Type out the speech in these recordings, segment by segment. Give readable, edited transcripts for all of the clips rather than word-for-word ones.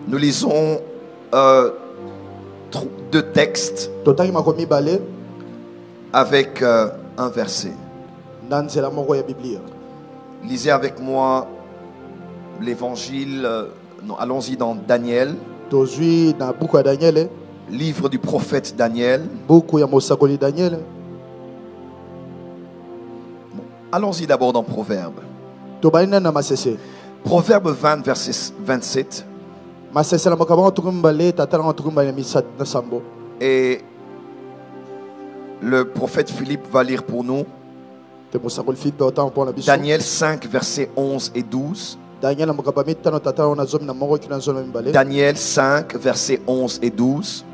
Nous lisons deux textes avec un verset. Lisez avec moi l'évangile. Allons-y dans Daniel. Livre du prophète Daniel. Allons-y d'abord dans Proverbe. Proverbe 20, verset 27. Et le prophète Philippe va lire pour nous Daniel 5, versets 11 et 12. Daniel 5, versets 11 et 12.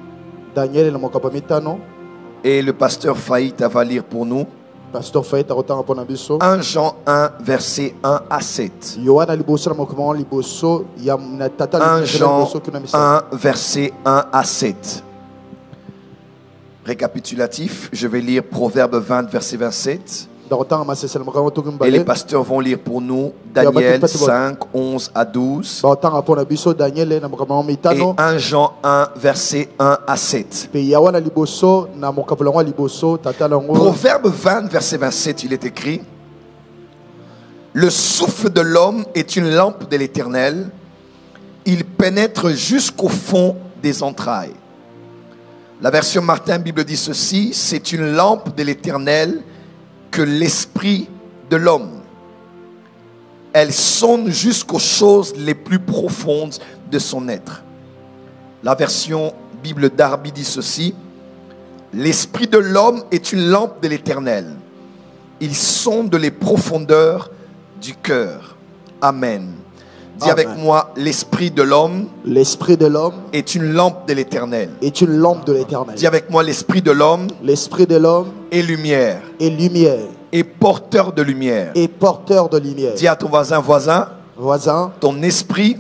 Et le pasteur Faïta va lire pour nous 1 Jean 1, verset 1 à 7. 1 Jean 1, verset 1 à 7. Récapitulatif, je vais lire Proverbe 20, verset 27. Et les pasteurs vont lire pour nous Daniel 5, 11 à 12. Et 1 Jean 1, verset 1 à 7. Proverbe 20, verset 27, il est écrit: le souffle de l'homme est une lampe de l'Éternel. Il pénètre jusqu'au fond des entrailles. La version Martin Bible dit ceci: c'est une lampe de l'Éternel que l'esprit de l'homme. Elle sonde jusqu'aux choses les plus profondes de son être. La version Bible Darby dit ceci: l'esprit de l'homme est une lampe de l'Éternel. Il sonde les profondeurs du cœur. Amen. Dis avec moi: l'esprit de l'homme est une lampe de l'Éternel. Dis avec moi: l'esprit de l'homme est lumière. Et porteur de lumière. Dis à ton voisin, ton esprit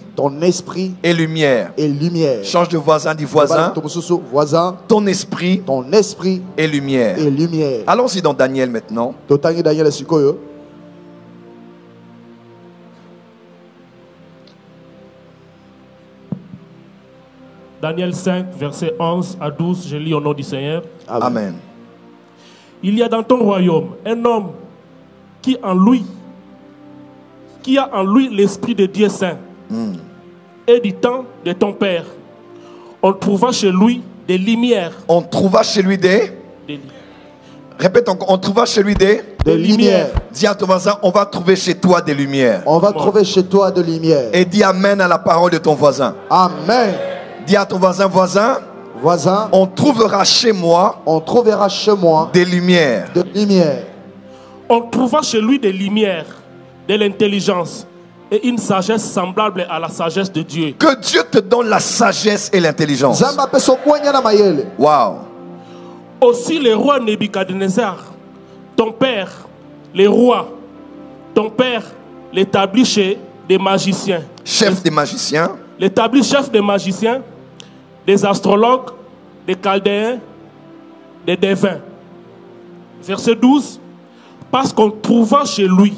est lumière. Change de voisin, dis voisin, ton esprit est lumière. Allons-y dans Daniel maintenant. Daniel 5, versets 11 à 12, je lis au nom du Seigneur. Amen. Il y a dans ton royaume un homme qui a en lui l'esprit de Dieu saint. Et du temps de ton père, on trouva chez lui des lumières. On trouva chez lui Répète encore, on trouva chez lui des lumières. Dis à ton voisin: on va trouver chez toi des lumières. Et dis amen à la parole de ton voisin. Amen. Dis à ton voisin, on trouvera chez moi des lumières. On trouva chez lui des lumières, de l'intelligence et une sagesse semblable à la sagesse de Dieu. Que Dieu te donne la sagesse et l'intelligence. Wow. Aussi le roi Nebuchadnezzar, ton père, les rois, ton père l'établit chez des magiciens. Chef des magiciens. L'établit chef des magiciens, des astrologues, des chaldéens, des devins. Verset 12. Parce qu'on trouva chez lui,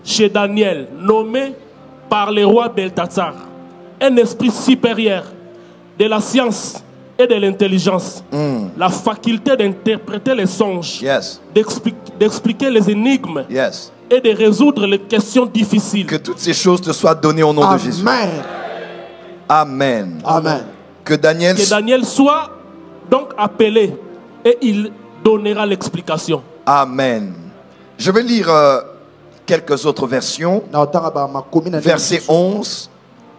chez Daniel, nommé par le roi Belthatsar, un esprit supérieur de la science et de l'intelligence, la faculté d'interpréter les songes, d'expliquer les énigmes, et de résoudre les questions difficiles. Que toutes ces choses te soient données au nom de Jésus. Amen. Que Daniel soit donc appelé et il donnera l'explication. Amen. Je vais lire quelques autres versions. Verset 11.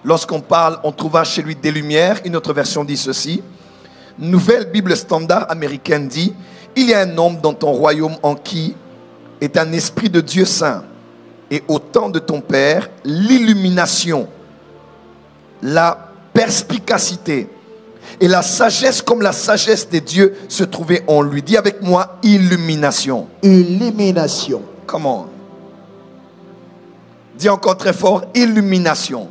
Lorsqu'on parle, on trouva chez lui des lumières. Une autre version dit ceci. Nouvelle Bible standard américaine dit: il y a un homme dans ton royaume en qui est un esprit de Dieu saint. Et au temps de ton père, l'illumination, la perspicacité et la sagesse comme la sagesse de Dieu se trouvaient en lui. Dis avec moi: illumination. Comment? Dis encore très fort: illumination.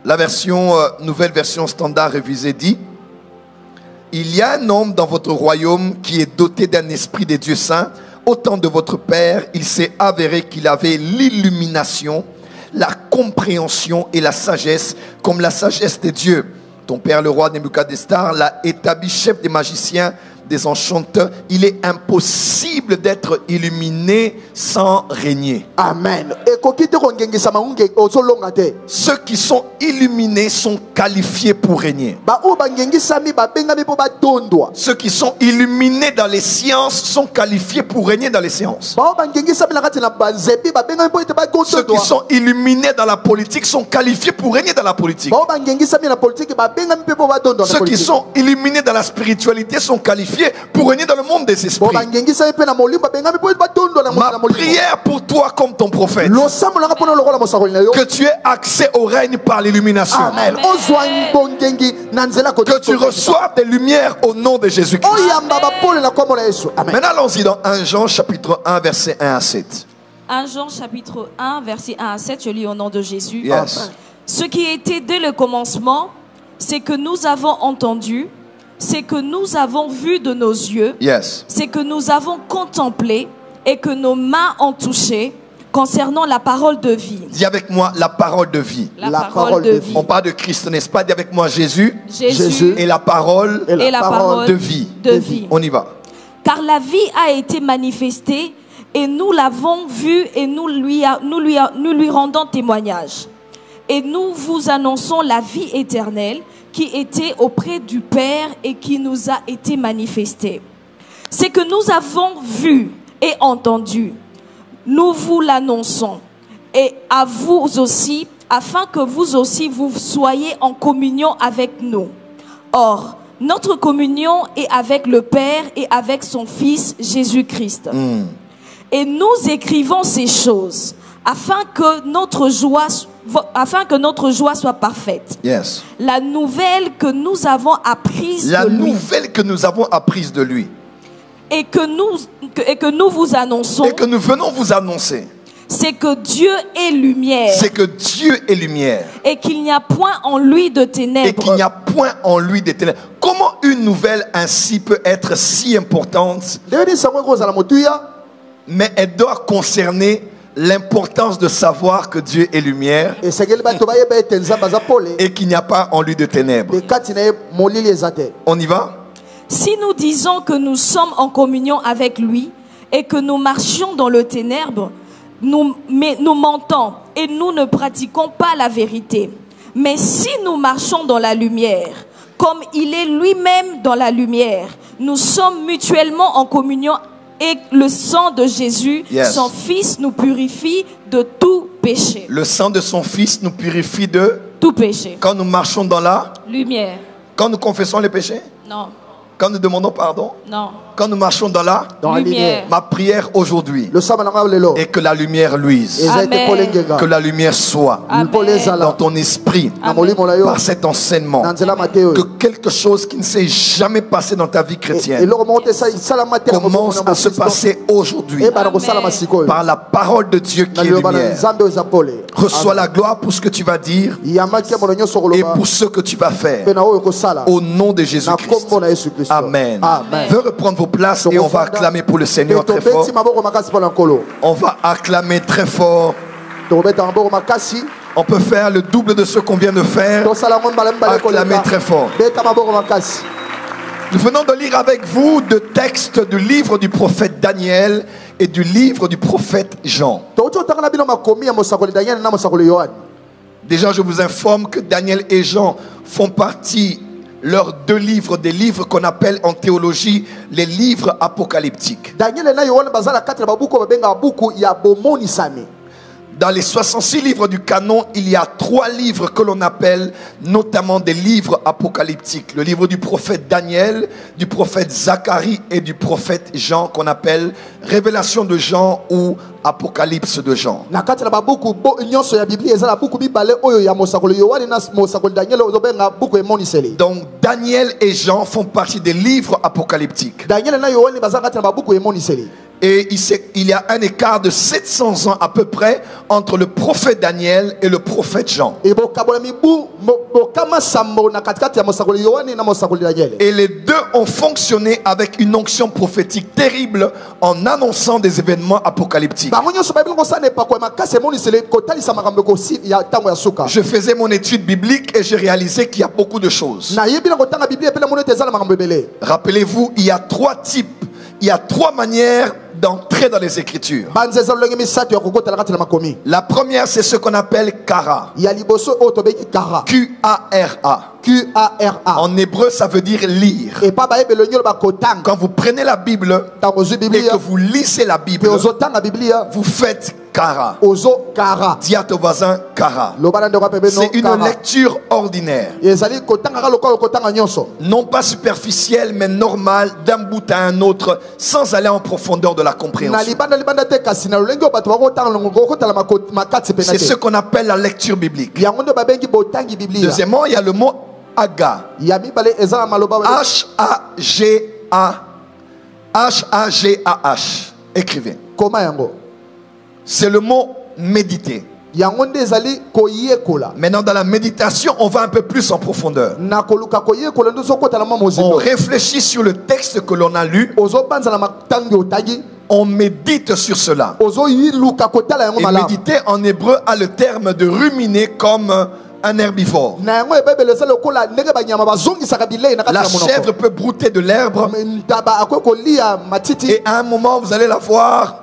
La version nouvelle version standard révisée dit: il y a un homme dans votre royaume qui est doté d'un esprit de Dieu saint. Au temps de votre père, il s'est avéré qu'il avait l'illumination, la compréhension et la sagesse comme la sagesse de Dieu. Ton père, le roi Nebuchadnezzar, l'a établi chef des magiciens, des enchanteurs. Il est impossible d'être illuminé sans régner. Amen. Ceux qui sont illuminés sont qualifiés pour régner. Ceux qui sont illuminés dans les sciences sont qualifiés pour régner dans les sciences. Ceux qui sont illuminés dans la politique sont qualifiés pour régner dans la politique. Ceux qui sont illuminés dans la spiritualité sont qualifiés pour régner dans le monde des esprits. Ma prière pour toi comme ton prophète, que tu aies accès au règne par l'illumination. Amen. Que tu reçoives des lumières au nom de Jésus-Christ. Maintenant allons-y dans 1 Jean chapitre 1 verset 1 à 7. 1 Jean chapitre 1 verset 1 à 7, je lis au nom de Jésus. Yes. Ce qui était dès le commencement, c'est que nous avons entendu, c'est que nous avons vu de nos yeux, Yes. c'est que nous avons contemplé et que nos mains ont touché concernant la parole de vie. Dis avec moi la parole de vie. La parole de vie. On parle de Christ, n'est-ce pas? Dis avec moi Jésus Jésus et la parole et la parole de vie. de vie. On y va. Car la vie a été manifestée et nous l'avons vue et nous lui rendons témoignage. Et nous vous annonçons la vie éternelle qui était auprès du Père et qui nous a été manifestée. C'est que nous avons vu et entendu. Nous vous l'annonçons. Et à vous aussi, afin que vous aussi vous soyez en communion avec nous. Or, notre communion est avec le Père et avec son Fils Jésus-Christ. Et nous écrivons ces choses afin que notre joie soit parfaite. Yes. La nouvelle que nous avons apprise La de lui nouvelle que nous avons apprise de lui et que nous vous annonçons, et que nous venons vous annoncer, c'est que Dieu est lumière c'est que Dieu est lumière et qu'il n'y a point en lui de et qu'il ténèbres. n'y a point en lui de ténèbres. Comment une nouvelle ainsi peut être si importante, mais elle doit concerner l'importance de savoir que Dieu est lumière et qu'il n'y a pas en lui de ténèbres. On y va? Si nous disons que nous sommes en communion avec lui et que nous marchions dans le ténèbre, nous mentons et nous ne pratiquons pas la vérité. Mais si nous marchons dans la lumière, comme il est lui-même dans la lumière, nous sommes mutuellement en communion et le sang de Jésus, Yes. son Fils, nous purifie de tout péché. Le sang de son Fils nous purifie de... Tout péché. Quand nous marchons dans la... Lumière. Quand nous confessons les péchés, Non, quand nous demandons pardon, non. quand nous marchons dans la... Lumière. Ma prière aujourd'hui est que la lumière luise, Amen. que la lumière soit Amen. dans ton esprit par cet enseignement, que quelque chose qui ne s'est jamais passé dans ta vie chrétienne commence à se passer aujourd'hui par la parole de Dieu qui est lumière. Reçois la gloire pour ce que tu vas dire et pour ce que tu vas faire au nom de Jésus-Christ. Amen. Veuillez reprendre vos places et on va acclamer pour le Seigneur très fort. On va acclamer très fort. On peut faire le double de ce qu'on vient de faire. Acclamer très fort. Nous venons de lire avec vous deux textes du livre du prophète Daniel et du livre du prophète Jean. Déjà, je vous informe que Daniel et Jean font partie, leurs deux livres, des livres qu'on appelle en théologie les livres apocalyptiques. Dans les 66 livres du canon, il y a 3 livres que l'on appelle notamment des livres apocalyptiques. Le livre du prophète Daniel, du prophète Zacharie et du prophète Jean qu'on appelle Révélation de Jean ou Apocalypse de Jean. Donc Daniel et Jean font partie des livres apocalyptiques. Et il y a un écart de 700 ans à peu près entre le prophète Daniel et le prophète Jean. Et les deux ont fonctionné avec une onction prophétique terrible en annonçant des événements apocalyptiques. Je faisais mon étude biblique et j'ai réalisé qu'il y a beaucoup de choses. Rappelez-vous, il y a trois types, il y a trois manières d'entrer dans les Écritures. La première, c'est ce qu'on appelle Kara. Q-A-R-A. En hébreu, ça veut dire lire. Quand vous prenez la Bible et que vous lisez la Bible, vous faites Kara. Dis à ton voisin Kara. C'est une lecture ordinaire. Non pas superficielle, mais normale, d'un bout à un autre, sans aller en profondeur de la compréhension. C'est ce qu'on appelle la lecture biblique. Deuxièmement, il y a le mot Haga. H-A-G-A. H-A-G-A-H. Écrivez. C'est le mot méditer. Maintenant, dans la méditation, on va un peu plus en profondeur. On réfléchit sur le texte que l'on a lu. On médite sur cela. Et méditer en hébreu a le terme de ruminer comme un herbivore. La chèvre peut brouter de l'herbe et à un moment vous allez la voir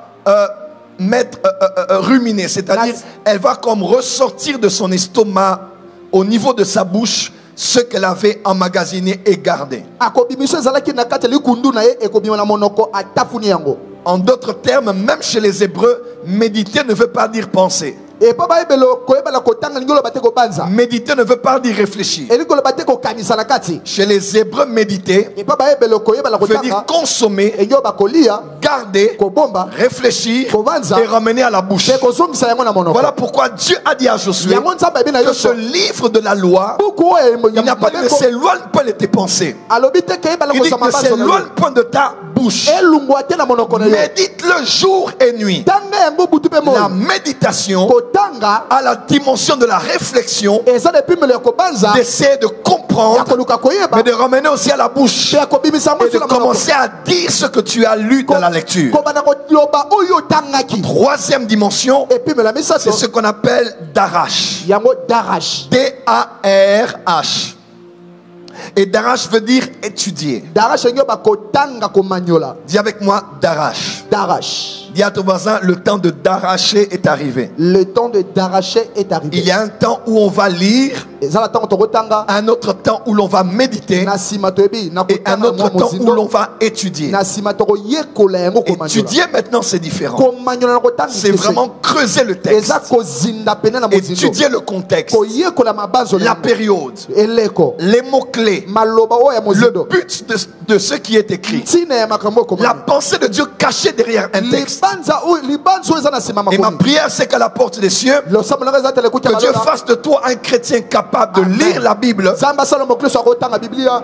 ruminer, c'est-à-dire elle va comme ressortir de son estomac au niveau de sa bouche ce qu'elle avait emmagasiné et gardé. En d'autres termes, même chez les Hébreux, méditer ne veut pas dire penser. Méditer ne veut pas dire réfléchir. Chez les Hébreux, méditer veut dire consommer, garder, réfléchir et ramener à la bouche. Voilà pourquoi Dieu a dit à Josué que ce livre de la loi, il n'a pas dit ne s'éloigne pas de tes pensées. Il dit ne s'éloigne point de ta bouche. Médite-le jour et nuit. La méditation à la dimension de la réflexion, d'essayer de comprendre, mais de ramener aussi à la bouche et de commencer à dire ce que tu as lu dans la lecture. Troisième dimension, c'est ce qu'on appelle Darash. D-A-R-H. Et Darash veut dire étudier. Dis avec moi Darash. Dis à ton voisin, le temps de d'arracher est arrivé. Le temps de d'arracher est arrivé. Il y a un temps où on va lire, un autre temps où l'on va méditer, et un autre temps où l'on va étudier. Étudier maintenant c'est différent. C'est vraiment creuser le texte, étudier le contexte, la période, les mots-clés, le but de ce qui est écrit, la pensée de Dieu cachée derrière un texte. Et ma prière c'est qu'à la porte des cieux, que Dieu fasse de toi un chrétien capable de lire la Bible,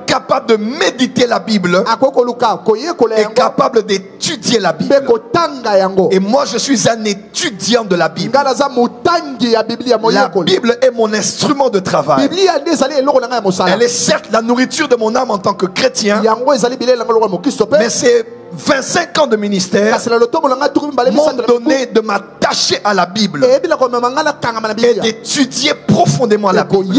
capable de méditer la Bible et capable d'étudier la Bible. Et moi je suis un étudiant de la Bible. La Bible est mon instrument de travail. Elle est certes la nourriture de mon âme en tant que chrétien, mais c'est 25 ans de ministère m'ont donné de m'attacher à la Bible et d'étudier profondément la Bible.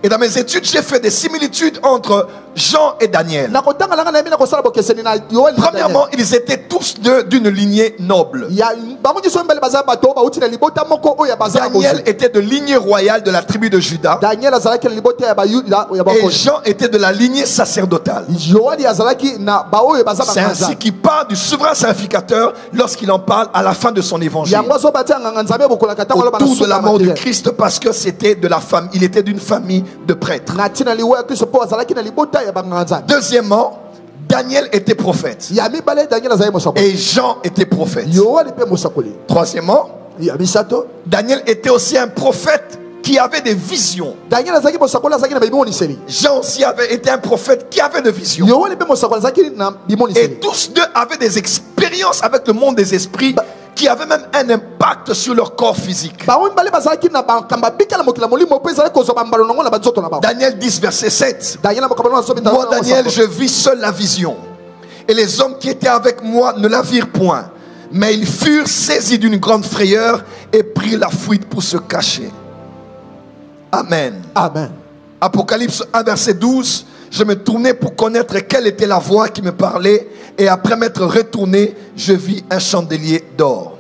Et dans mes études, j'ai fait des similitudes entre Jean et Daniel. Premièrement, ils étaient tous d'une lignée noble. Daniel était de lignée royale de la tribu de Juda. Et Jean était de la lignée sacerdotale. C'est ainsi qu'il parle du souverain sacrificateur lorsqu'il en parle à la fin de son évangile. Autour de la mort de Christ, parce que c'était de la famille, il était d'une famille de prêtres. Deuxièmement, Daniel était prophète. Et Jean était prophète. Troisièmement, Daniel était aussi un prophète qui avait des visions. Daniel azaki mosakoli azaki na bimoniseli. Jean aussi avait été un prophète qui avait des visions. Yohane pe mosakoli azaki na Et bimoniseli. tous deux avaient des expériences avec le monde des esprits qui avaient même un impact sur leur corps physique. Bawo mbale bazaki na bakamba bikala mokila molimo pe ezali kozwa bambalo nongo na banzoto na ba. Daniel 10 verset 7. Daniel na mokabalo na sobi na. Moi Daniel, je vis seul la vision. Et les hommes qui étaient avec moi ne la virent point. Mais ils furent saisis d'une grande frayeur et prirent la fuite pour se cacher. Amen. Amen. Apocalypse 1 verset 12. Je me tournais pour connaître quelle était la voix qui me parlait. Et après m'être retourné, je vis un chandelier d'or.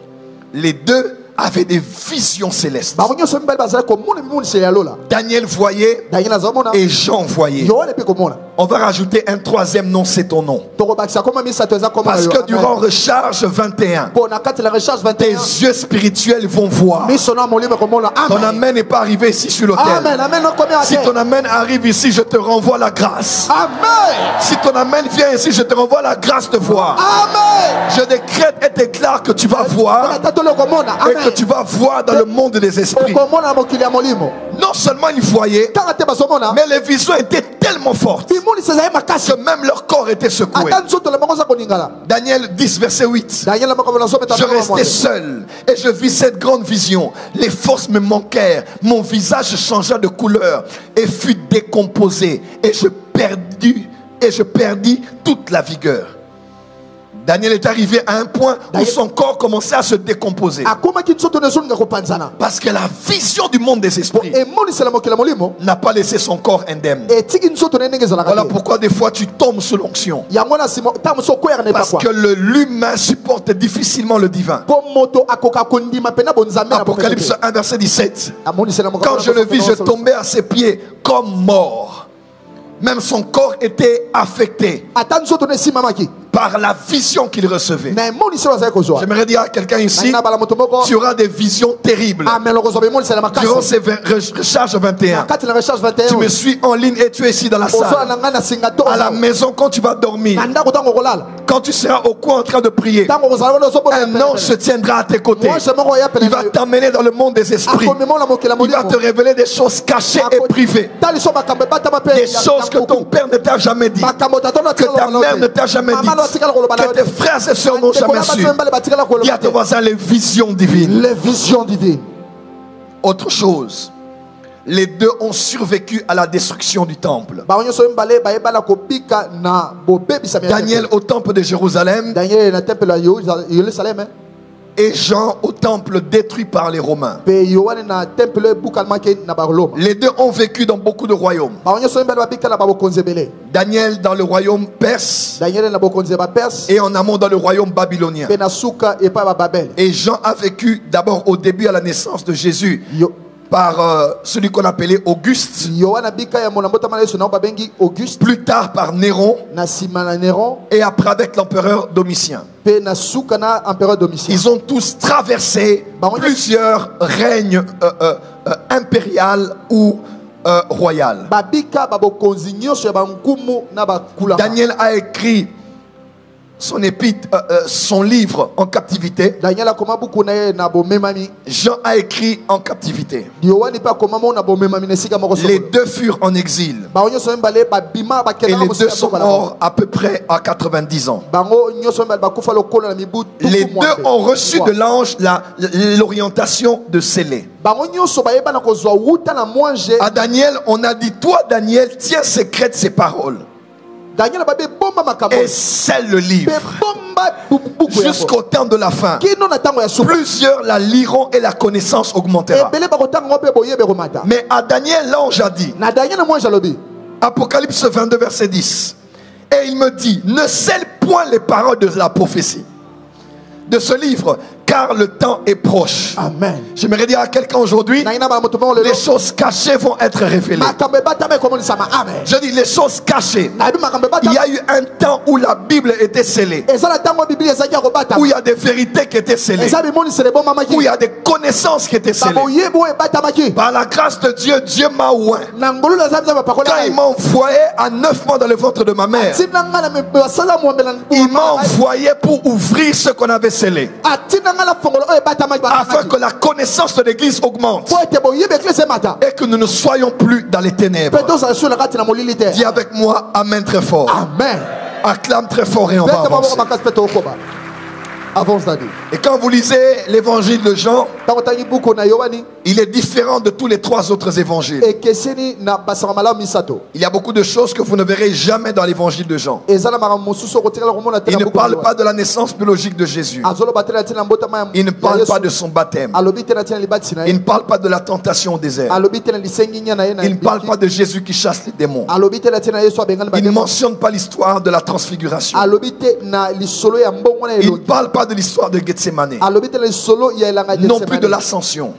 Les deux avaient des visions célestes. Bawo nyoso mbale bazali komona bimoniseli ya lola. Daniel voyait Daniel azomona. et Jean voyait. Yohane pe komona. On va rajouter un troisième nom, c'est ton nom. Tokobakisa koma misa toza koma. Parce que durant recharge 21, Pour na kati la recharge tes 21. yeux spirituels vont voir. Miso na molimo komona. Ton Amen. amen n'est pas arrivé ici sur l'autel. Amen. Amen no komia Si ate. ton amen arrive ici, je te renvoie la grâce. Amen. Si ton amen vient ici, je te renvoie la grâce de voir. Amen. Je décrète et déclare que tu vas voir Tatolo komona. et que Amen. tu vas voir dans le monde des esprits. Komona mokili ya molimo. Non seulement ils voyaient, Kanga te bazomona. mais les visions étaient tellement fortes Bimoniseli ya makasi. que même leur corps était secoué. Ata nzoto le bango za koningala. Daniel 10 verset 8. Daniel na mokabalo na sobi Je restais seul et je vis cette grande vision. Les forces me manquèrent. Mon visage changea de couleur et fut décomposé. Et je perdis toute la vigueur. Daniel est arrivé à un point où son corps commençait à se décomposer. Akoma ki nzoto ne zoninga kopanzana. Parce que la vision du monde des esprits Emonisela mokili ya molimo. n'a pas laissé son corps indemne. Etiki nzoto ne ndenge ezalaka. Voilà pourquoi des fois tu tombes sous l'onction. Yango na simo tamu so kwera ne Parce pakwa. que l'humain supporte difficilement le divin. Po moto akoka kondima pena bonzambe na Apocalypse 1 verset 17. Amonisela mokabalo. Quand je le vis, je tombais à ses pieds comme mort. Même son corps était affecté Ata nzoto ne simamaki. par la vision qu'il recevait. Na emonisela azali kozwa. J'aimerais dire à quelqu'un ici, Na bala moto moko. tu auras des visions terribles. Amen lokozo emonisela Durant makasi. ces recharges 21, Kati la recharge 21. tu me suis en ligne et tu es ici dans la Ozoa salle. na ngana singato. À la maison, quand tu vas dormir, Na ndako tango kolala. quand tu seras au coin en train de prier, Tango kozala na sobo. un ange se tiendra à tes côtés. Moi je moko ya pele. Il va t'emmener dans le monde des esprits. Akomemo la mokila Il va molimo. te révéler des choses cachées et privées. Tali so makambe bata mape. Des choses que ton père ne t'a jamais dit. Que ta mère ne t'a jamais dit. Que tes frères et sœurs n'ont jamais su. Dis à ton voisin les visions divines. Les visions divines. Autre chose, les deux ont survécu à la destruction du temple. Daniel au temple de Jérusalem et Jean au temple détruit par les Romains. Les deux ont vécu dans beaucoup de royaumes. Daniel dans le royaume perse et en amont dans le royaume babylonien. Et Jean a vécu d'abord au début à la naissance de Jésus par celui qu'on appelait Auguste. Plus tard par Néron. Et après avec l'empereur Domitien. Ils ont tous traversé plusieurs règnes impériaux ou royal. Daniel a écrit son épître, son livre en captivité. Jean a écrit en captivité. Les deux furent en exil. Et les deux sont morts à peu près à 90 ans. Les deux ont reçu de l'ange l'orientation de sceller. À Daniel, on a dit, toi Daniel, tiens secrète ces paroles et scelle le livre jusqu'au temps de la fin. Plusieurs la liront et la connaissance augmentera. Mais à Daniel, l'ange a dit, Apocalypse 22 verset 10, et il me dit, ne scelle point les paroles de la prophétie de ce livre, car le temps est proche. Amen. J'aimerais dire à quelqu'un aujourd'hui, les choses cachées vont être révélées. Je dis les choses cachées. Il y a eu un temps où la Bible était scellée, où il y a des vérités qui étaient scellées, où il y a des connaissances qui étaient scellées. Par la grâce de Dieu, Dieu m'a oint. Quand il m'a envoyé à 9 mois dans le ventre de ma mère, il m'a envoyé pour ouvrir ce qu'on avait scellé. afin que la connaissance de l'église augmente et que nous ne soyons plus dans les ténèbres. Dis avec moi amen très fort. Amen. Acclame très fort et on va avancer. Et quand vous lisez l'évangile de Jean, il est différent de tous les 3 autres évangiles. Il y a beaucoup de choses que vous ne verrez jamais dans l'évangile de Jean. Il ne parle pas de la naissance biologique de Jésus. Il ne parle pas de son baptême. Il ne parle pas de la tentation au désert. Il ne parle pas de Jésus qui chasse les démons. Il ne mentionne pas l'histoire de la transfiguration. Il ne parle pas de l'histoire de Gethsemane. Non plus de l'ascension.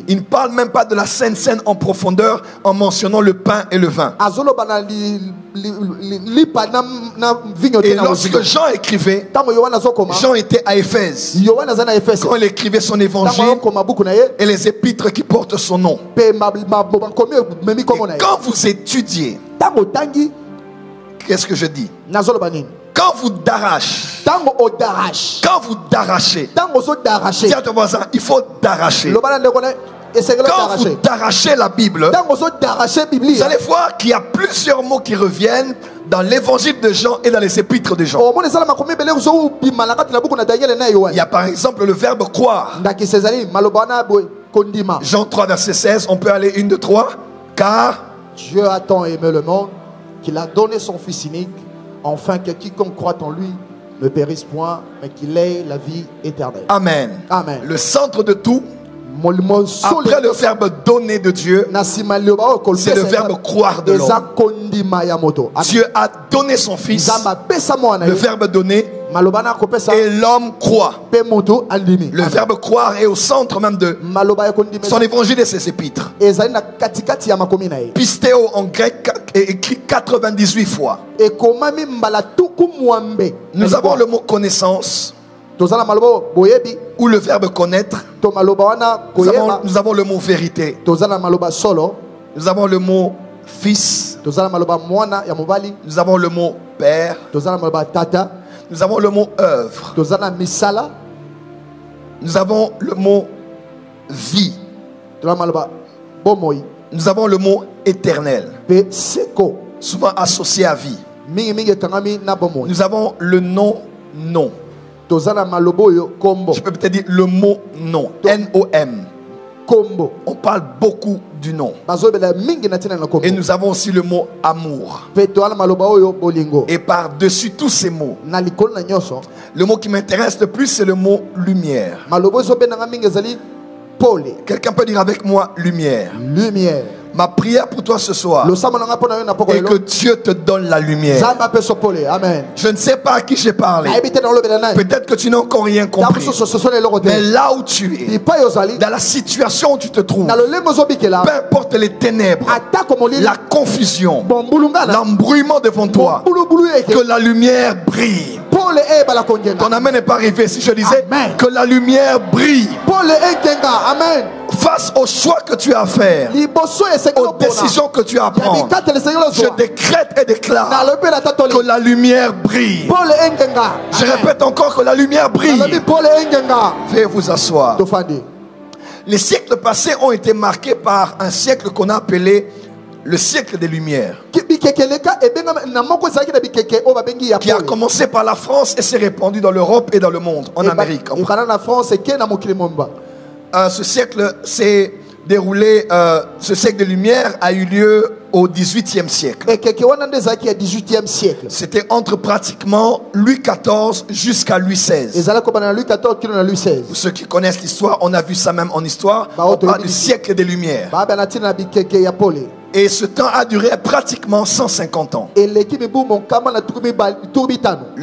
Il ne parle même pas de la Sainte Seine en profondeur en mentionnant le pain et le vin. Et lorsque Jean écrivait, Jean était à Éphèse. Quand il écrivait son évangile et les épîtres qui portent son nom. Et quand vous étudiez, qu'est-ce que je dis? Quand vous d'arrachez, dis à ton voisin, il faut d'arracher. Quand vous d'arrachez la Bible, vous allez voir qu'il y a plusieurs mots qui reviennent dans l'évangile de Jean et dans les épîtres de Jean. Il y a par exemple le verbe croire. Jean 3 verset 16, on peut aller 1, 2, 3. Car Dieu a tant aimé le monde qu'il a donné son Fils unique, afin que quiconque croit en lui ne périsse point, mais qu'il ait la vie éternelle. Amen. Amen. Le centre de tout, après le verbe donner de Dieu, c'est le verbe croire de l'homme. Dieu a donné son Fils, le verbe donner, et l'homme croit. Le verbe croire est au centre même de son évangile et ses épîtres. Pistéo en grec est écrit 98 fois. Nous avons le mot connaissance, ou le verbe connaître. Nous avons le mot vérité. Nous avons le mot fils. Nous avons le mot père. Nous avons le mot œuvre. Nous avons le mot vie. Nous avons le mot éternel, souvent associé à vie. Nous avons le nom non. Je peux peut-être dire le mot non. N-O-M. On parle beaucoup du nom. Et nous avons aussi le mot amour. Et par-dessus tous ces mots, le mot qui m'intéresse le plus, c'est le mot lumière. Quelqu'un peut dire avec moi lumière. Lumière. Ma prière pour toi ce soir est que Dieu te donne la lumière. Amen. Je ne sais pas à qui j'ai parlé. Peut-être que tu n'as encore rien compris. Mais là où tu es, dans la situation où tu te trouves, peu importe les ténèbres, la confusion, l'embrouillement devant toi, que la lumière brille. Ton amen n'est pas arrivé. Si je disais que la lumière brille Amen. face au choix que tu as à faire, aux décisions que tu as à prendre, je décrète et déclare que la lumière brille. Je répète encore que la lumière brille. Veuillez vous asseoir. Les siècles passés ont été marqués par un siècle qu'on a appelé le siècle des Lumières, qui a commencé par la France et s'est répandu dans l'Europe et dans le monde, en Amérique. Ce siècle s'est déroulé, ce siècle des Lumières a eu lieu au XVIIIe siècle. C'était entre pratiquement Louis XIV jusqu'à Louis XVI. Pour ceux qui connaissent l'histoire, on a vu ça même en histoire. On parle du siècle des Lumières. Et ce temps a duré pratiquement 150 ans. Le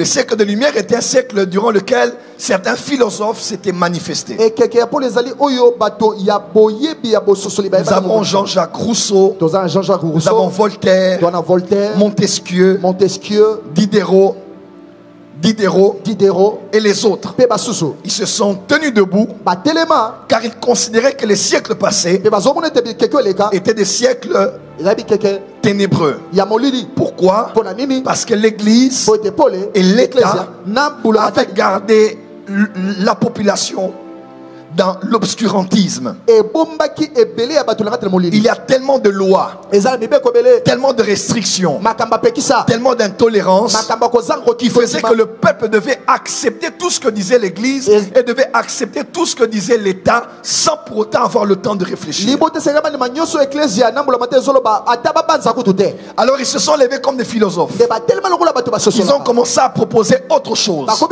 siècle des Lumières était un siècle durant lequel certains philosophes s'étaient manifestés. Nous avons Jean-Jacques Rousseau, nous avons Voltaire, Montesquieu, Diderot et les autres. Ils se sont tenus debout car ils considéraient que les siècles passés étaient des siècles ténébreux. Pourquoi? Parce que l'Église et l'État avaient gardé la population dans l'obscurantisme. Il y a tellement de lois, tellement de restrictions, tellement d'intolérance qui faisait que le peuple devait accepter tout ce que disait l'Église et devait accepter tout ce que disait l'État sans pour autant avoir le temps de réfléchir. Alors ils se sont levés comme des philosophes. Ils ont commencé à proposer autre chose pour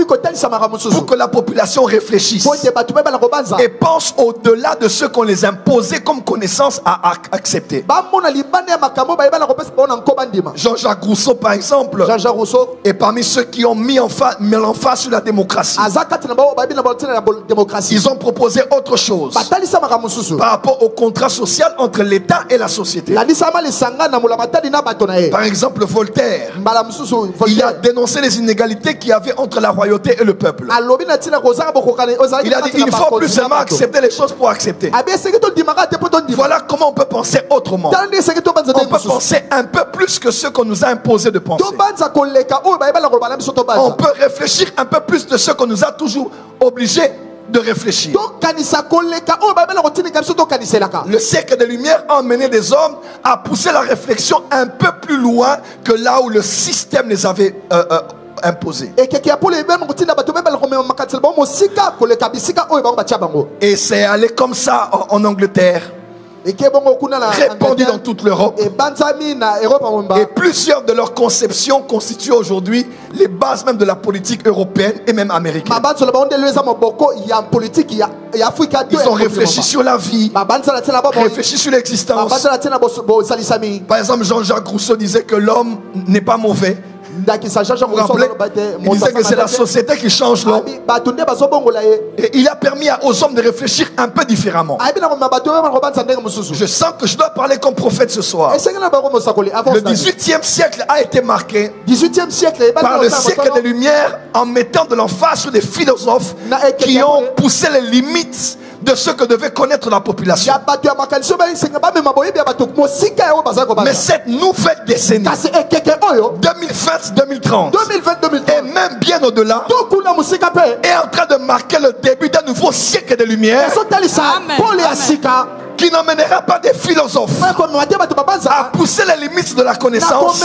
que la population réfléchisse et pense au-delà de ce qu'on les imposait comme connaissance à accepter. Jean-Jacques Rousseau, par exemple, est parmi ceux qui ont mis l'emphase sur la démocratie. Ils ont proposé autre chose par rapport au contrat social entre l'État et la société. Par exemple, Voltaire, il a dénoncé les inégalités qu'il y avait entre la royauté et le peuple. Il a dit il faut plus seulement accepter les choses pour accepter. Voilà comment on peut penser autrement. On peut penser un peu plus que ce qu'on nous a imposé de penser. On peut réfléchir un peu plus de ce qu'on nous a toujours obligés de réfléchir. Le siècle des Lumières a amené des hommes à pousser la réflexion un peu plus loin que là où le système les avait imposé. Et c'est allé comme ça en Angleterre, répandu dans toute l'Europe. Et plusieurs de leurs conceptions constituent aujourd'hui les bases même de la politique européenne et même américaine. Ils ont réfléchi sur la vie, réfléchi sur l'existence. Par exemple, Jean-Jacques Rousseau disait que l'homme n'est pas mauvais. Vous vous rappelez? Il disait que c'est la société qui change l'homme. Et il a permis aux hommes de réfléchir un peu différemment. Je sens que je dois parler comme prophète ce soir. Le 18e siècle a été marqué par le siècle des Lumières en mettant de l'emphase sur des philosophes qui ont poussé les limites de ce que devait connaître la population. Mais cette nouvelle décennie 2020-2030 et même bien au-delà est en train de marquer le début d'un nouveau siècle de lumière qui n'emmènera pas des philosophes à pousser les limites de la connaissance,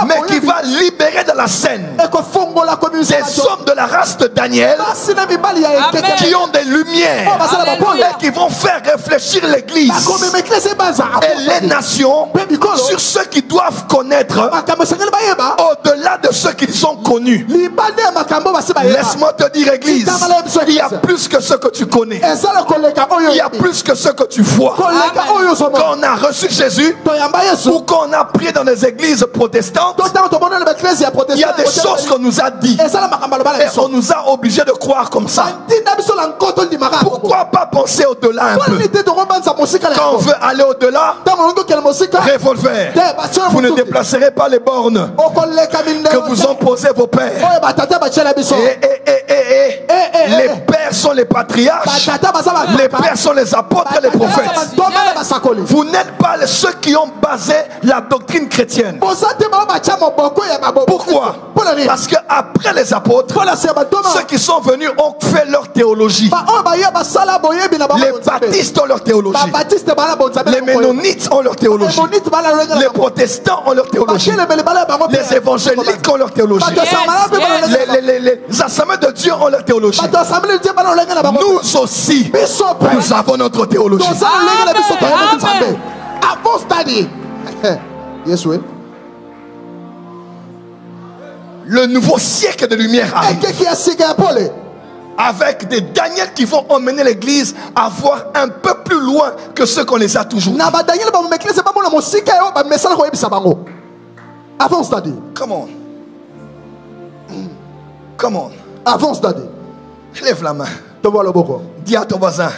mais qui va libérer de la scène des hommes de la race de Daniel qui ont des lumières et qui vont faire réfléchir l'Église et les nations sur ce qu'ils doivent connaître au-delà de ce qu'ils ont connu. Laisse-moi te dire, Église, il y a plus que ce que tu connais. Il y a plus que ce que tu vois. Quand on a reçu Jésus ou qu'on a prié dans des églises protestantes, il y a des choses qu'on nous a dit et on nous a obligés de croire comme ça. Pourquoi pas penser au-delà un peu? Quand on veut aller au-delà, revolver. Vous ne déplacerez pas les bornes que vous ont posées vos pères. Les pères sont les patriarches, les pères sont les apôtres et les prophètes. Vous n'êtes pas ceux qui ont basé la doctrine chrétienne. Pourquoi? Parce que après les apôtres, ceux qui sont venus ont fait leur théologie. Les baptistes ont leur théologie. Les ménonites ont leur théologie. Les protestants ont leur théologie. Les évangéliques ont leur théologie. Les assemblées de Dieu ont leur théologie. Nous aussi, nous avons notre théologie. Le nouveau siècle de lumière arrive, avec des Daniel qui vont emmener l'église à voir un peu plus loin que ce qu'on les a toujours dit. Avance, Daddy. Come on. Come on. Avance, Daddy. Lève la main. Dis à ton voisin,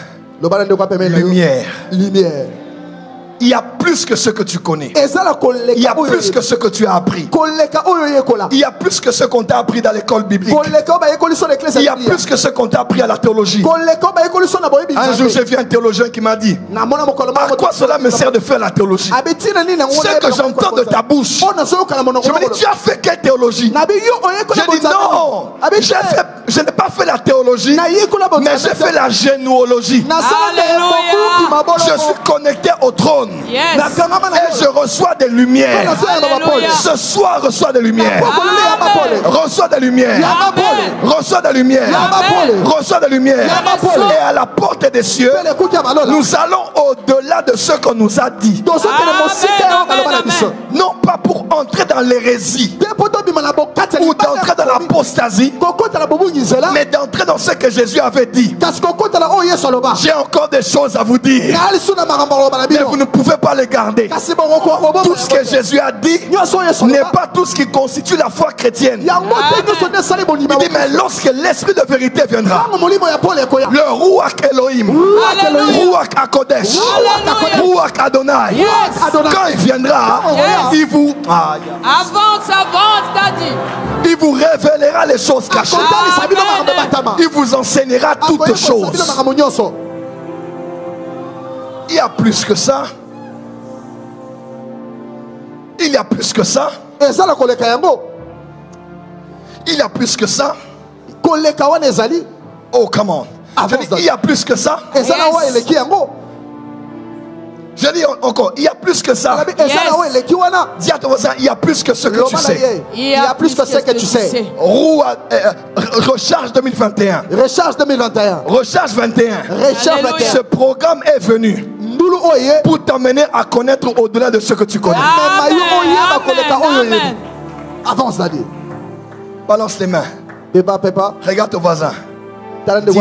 lumière. lumière. Il y a plus plus que ce que tu connais. ezala koleka Il y a oyo plus que ce que tu as appris. koleka oyo yekola Il y a plus que ce qu'on t'a appris dans l'école biblique. koleka ba yekoli so l'église Il y a plus que ce qu'on t'a appris à la théologie. koleka ba yekoli so na boyebi Un jour, j'ai vu un théologien qui m'a dit, na mona mokolo à quoi cela me sert de faire la théologie? abetina nini na Ce que j'entends de ta bouche. ona so kala mono Je me dis, tu as fait quelle théologie? na bi yo oyekola J'ai dit non. Je n'ai pas fait la théologie, na yekola mais j'ai fait la généalogie. na sala Alléluia. mabolo Je suis connecté au trône. Yes. na kangama na Et je reçois des lumières. Alléluia. Ce soir, reçois des lumières. Amen. Reçois des lumières. Amen. Reçois des lumières. Amen. Reçois des lumières. Amen. Et à la porte des cieux, nous allons au-delà de ce qu'on nous a dit. Non pas pour entrer dans l'hérésie ou d'entrer dans l'apostasie, mais d'entrer dans ce que Jésus avait dit. J'ai encore des choses à vous dire, mais vous ne pouvez pas les garder. Tout ce que Jésus a dit n'est pas tout ce qui constitue la foi chrétienne. Il dit, mais lorsque l'esprit de vérité viendra, le Ruach Elohim, Ruach Akodesh, Ruach Adonai, quand il viendra, il vous Avance, daddy. il vous révélera les choses cachées. Il vous enseignera toutes choses. Il y a plus que ça. Il y a plus que ça. Il y a plus que ça. Oh, come on. Il y a plus que ça. Je dis encore, il y a plus que ça. Dis à ton voisin, il y a plus que ce que tu sais. Il y a plus que ce que tu sais. Recharge 2021. Recharge 2021. Recharge 21. Recharge 21. Ce programme est venu pour t'amener à connaître au-delà de ce que tu connais. Amen. Avance, Daddy. Balance les mains. Pépa. Regarde ton voisin. Dis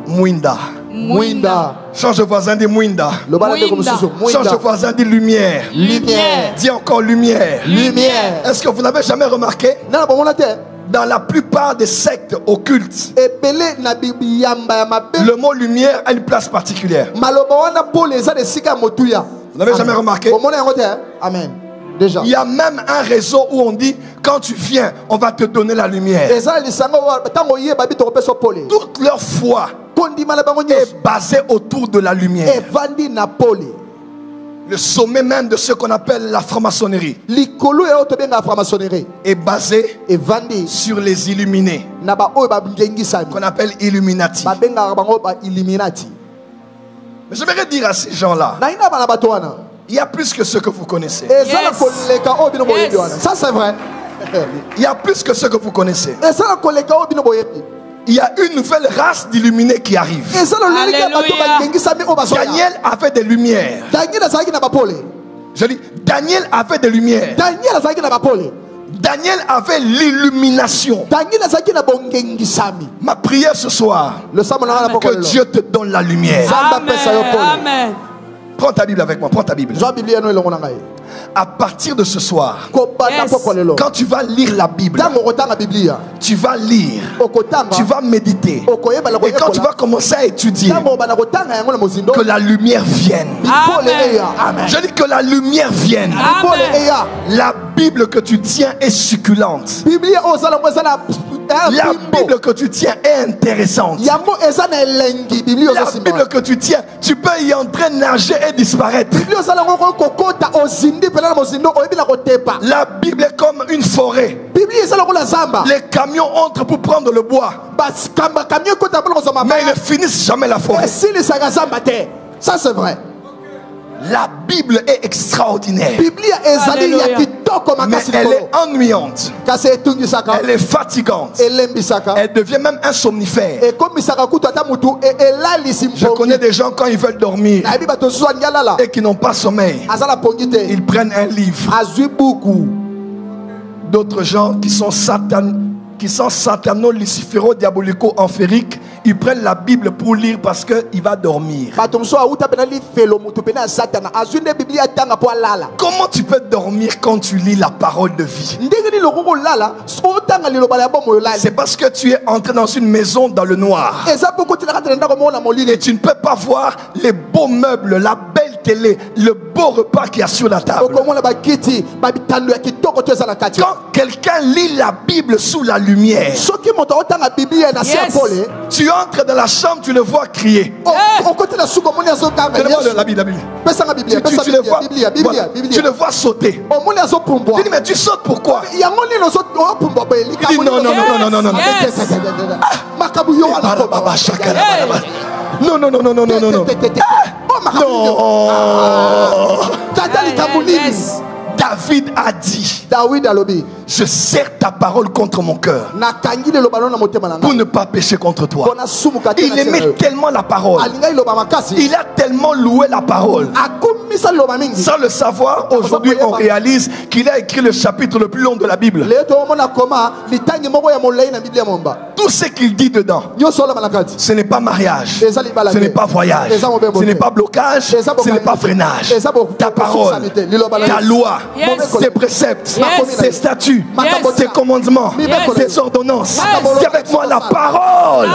Mouinda. Mouinda. Change de voisin, dis Mouinda. Change de voisin, dis lumière. Lumière. Dis encore lumière. Lumière. Est-ce que vous n'avez jamais remarqué? Dans la plupart des sectes occultes, le mot lumière a une place particulière. Vous n'avez jamais remarqué? Amen. Déjà. Il y a même un réseau où on dit, quand tu viens, on va te donner la lumière. Toute leur foi est basée autour de la lumière. Le sommet même de ce qu'on appelle la franc-maçonnerie est basé sur les illuminés, qu'on appelle Illuminati. Mais j'aimerais dire à ces gens-là, il y a plus que ce que vous connaissez. Ça c'est vrai. Il y a plus que ce que vous connaissez. Il y a une nouvelle race d'illuminés qui arrive. Daniel avait des lumières. Je dis, Daniel avait des lumières. Daniel avait l'illumination. Ma prière ce soir, que Dieu te donne la lumière. Amen. Prends ta Bible avec moi, prends ta Bible. À partir de ce soir, quand tu vas lire la Bible, tu vas lire, tu vas méditer. Et quand tu vas commencer à étudier, que la lumière vienne. Amen. Je dis que la lumière vienne. Amen. La Bible que tu tiens est succulente. La Bible que tu tiens est intéressante. La Bible que tu tiens, tu peux y entrer, nager et disparaître. La Bible est comme une forêt. Les camions entrent pour prendre le bois, mais ils ne finissent jamais la forêt. Ça c'est vrai. La Bible est extraordinaire, Alléluia. mais elle est ennuyante, elle est fatigante, elle devient même un somnifère. Je connais des gens, quand ils veulent dormir et qui n'ont pas sommeil, ils prennent un livre. D'autres gens qui sont satano-luciféro-diabolico-enfériques, ils prennent la Bible pour lire parce qu'il va dormir. Comment tu peux dormir quand tu lis la parole de vie? C'est parce que tu es entré dans une maison dans le noir. Et tu ne peux pas voir les beaux meubles, la belle télé, le beau repas qu'il y a sur la table. Quand quelqu'un lit la Bible sous la lumière, tu entres dans la chambre, tu le vois crier. Donne-moi la Bible, la Bible. Tu le vois, voilà, tu le vois sauter. Tu dis, mais tu sautes pourquoi? Il dit non, non, non, non, non, non, non. Non, non, non, non, non, non, non, non. David a dit, je serre ta parole contre mon cœur pour ne pas pécher contre toi. Il aimait tellement la parole, il a tellement loué la parole. Sans le savoir, aujourd'hui on réalise qu'il a écrit le chapitre le plus long de la Bible. Tout ce qu'il dit dedans, ce n'est pas mariage, ce n'est pas voyage, ce n'est pas blocage, ce n'est pas freinage. Ta parole, ta loi, tes préceptes, tes statuts, tes commandements, tes ordonnances. Dis avec moi la parole.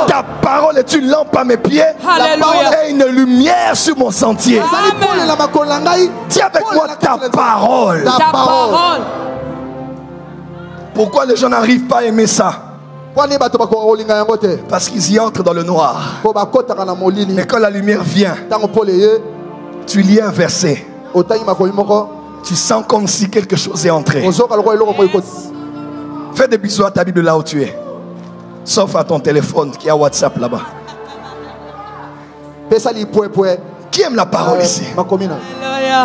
Ta parole est une lampe à mes pieds et une lumière sur mon sentier. Dis avec moi ta parole. Pourquoi les gens n'arrivent pas à aimer ça? Parce qu'ils y entrent dans le noir. Mais quand la lumière vient, tu lis un verset, tu sens comme si quelque chose est entré. Fais des bisous à ta Bible là où tu es. Sauf à ton téléphone qui a WhatsApp là-bas. Qui aime la parole ici?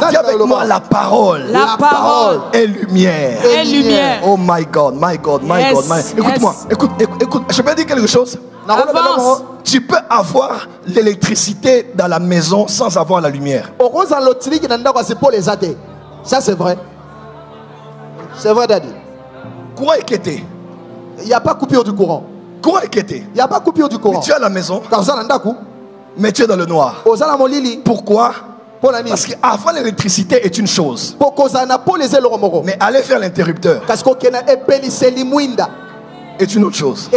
Dis avec moi la parole. La parole est lumière. Oh my God, my God, my God. Écoute-moi, écoute. Je peux dire quelque chose? Avance. Tu peux avoir l'électricité dans la maison sans avoir la lumière. Ça c'est vrai. C'est vrai, Daddy. Courant est quitté. Il n'y a pas coupure du courant. Courant est quitté. Il n'y a pas coupure du courant. Mais tu es à la maison, mais tu es dans le noir. Pourquoi? Parce qu'avant l'électricité est une chose, mais aller faire l'interrupteur est une autre chose.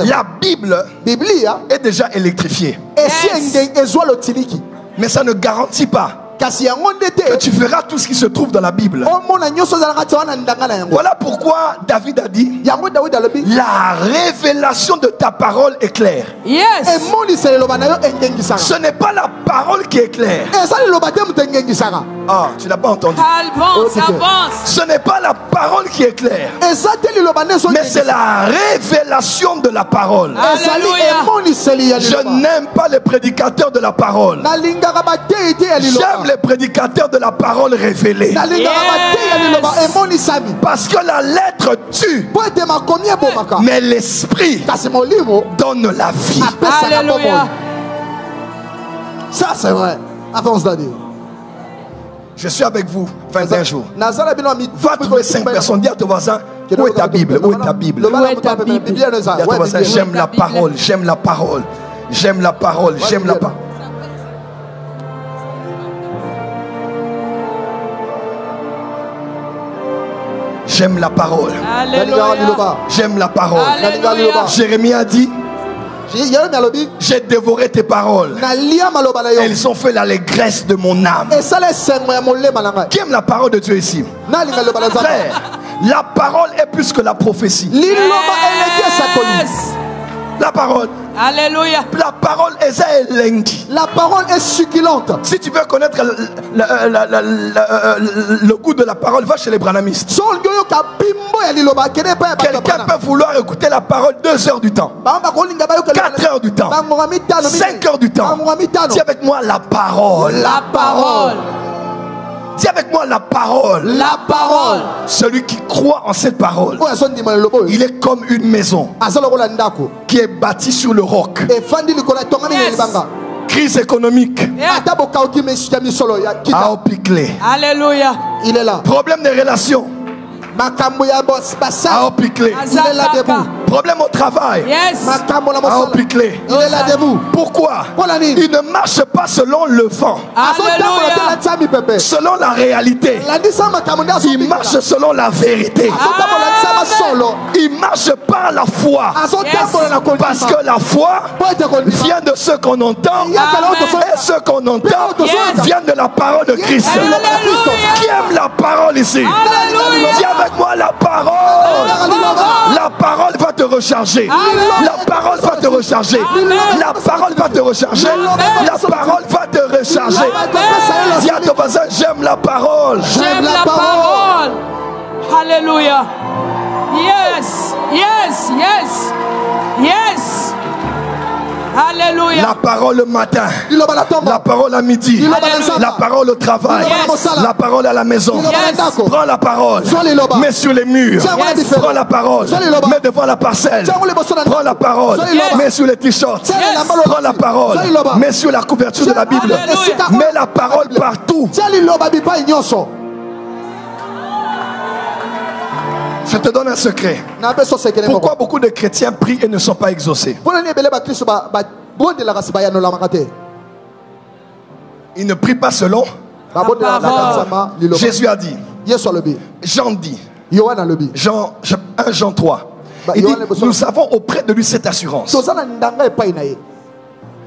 La Bible est déjà électrifiée, mais ça ne garantit pas que tu verras tout ce qui se trouve dans la Bible. Voilà pourquoi David a dit, la révélation de ta parole est claire. Ce n'est pas la parole qui est claire. Ah, tu n'as pas entendu. Ce n'est pas la parole qui est claire, mais c'est la révélation de la parole. Je n'aime pas les prédicateurs de la parole. J'aime les prédicateurs de la parole révélée. Parce que la lettre tue, mais l'esprit donne la vie. Alléluia. Ça c'est vrai. Avance, Daddy. Je suis avec vous 21 jours. Va trouver 5 personnes. Dis à ton voisin, où est ta Bible? Où est ta Bible? Où est ta Bible? Dis à ton voisin, j'aime la parole, j'aime la parole, j'aime la parole, j'aime la parole. J'aime la parole. Alléluia. J'aime la parole. Alléluia. Jérémie a dit, j'ai dévoré tes paroles. Elles ont fait l'allégresse de mon âme. Qui aime la parole de Dieu ici? Frère, la parole est plus que la prophétie. La parole. Alléluia. La parole est elengi. La parole est succulente. Si tu veux connaître le goût de la parole, va chez les branamistes. Quelqu'un peut vouloir écouter la parole 2 heures du temps, 4 heures du temps, 5 heures du temps. Dis avec moi la parole. La parole. Dis avec moi la parole. La parole. Celui qui croit en cette parole, il est comme une maison qui est bâtie sur le roc. Yes. Crise économique. Yeah. À Opiclé. Alléluia. Il est là. Problème de relations. makambo ya boss à basa Opiclé. il est là debout. Problème au travail Yes. Makambo la à mosala Opiclé. il est là debout. Pourquoi? Mpona nini? Il ne marche pas selon le vent, azotambola te Alléluia. landi ya mipepe selon la réalité. landisa makambo nde Il marche selon la vérité. azotambola landisa masolo Il marche par la foi. azotambola na Parce kondima que la foi po ete kondima vient de ce qu'on entend. yakala oyo Et tozoyoka ce qu'on entend Yes. vient de la parole de Christ. Alléluia. Qui aime la parole ici? Alléluia. Dis avec moi la parole. La parole va te recharger. La parole va te recharger. La parole va te recharger. La parole va te recharger. Dis à ton voisin, j'aime la parole. J'aime la parole. Alléluia. Yes. Yes. Yes. Yes. Alléluia. La parole le matin. liloba na ntongo La parole à midi. liloba na Alléluia. La nzamba parole au travail. liloba na mosala La parole à la maison. liloba na Yes. ndako Prends la parole. Zwa liloba. Mets sur les murs. Tiens, voilà Yes. différent. Prends la parole. Zwa liloba. Mets devant la parcelle. Tiens, liboso na Prends la parole. Zwa liloba. Mets sur les t-shirts. Tiens, Yes. elamba Prends la parole. Zwa liloba. Mets sur la couverture de la Bible. Alléluia. Mets la parole partout. tia liloba bipai nyonso Je te donne un secret. na biso sekele moko Pourquoi beaucoup de chrétiens prient et ne sont pas exaucés? mpona nini ebele bakristo babondelaka si bayanolamaka te Ils ne prient pas selon. babondelaka na parole. nzamba liloba Jésus a dit. yesu alobi Jean dit. yohana alobi 1 Jean 3. Il dit, nous avons auprès de lui cette assurance toza na ndanga epai na ye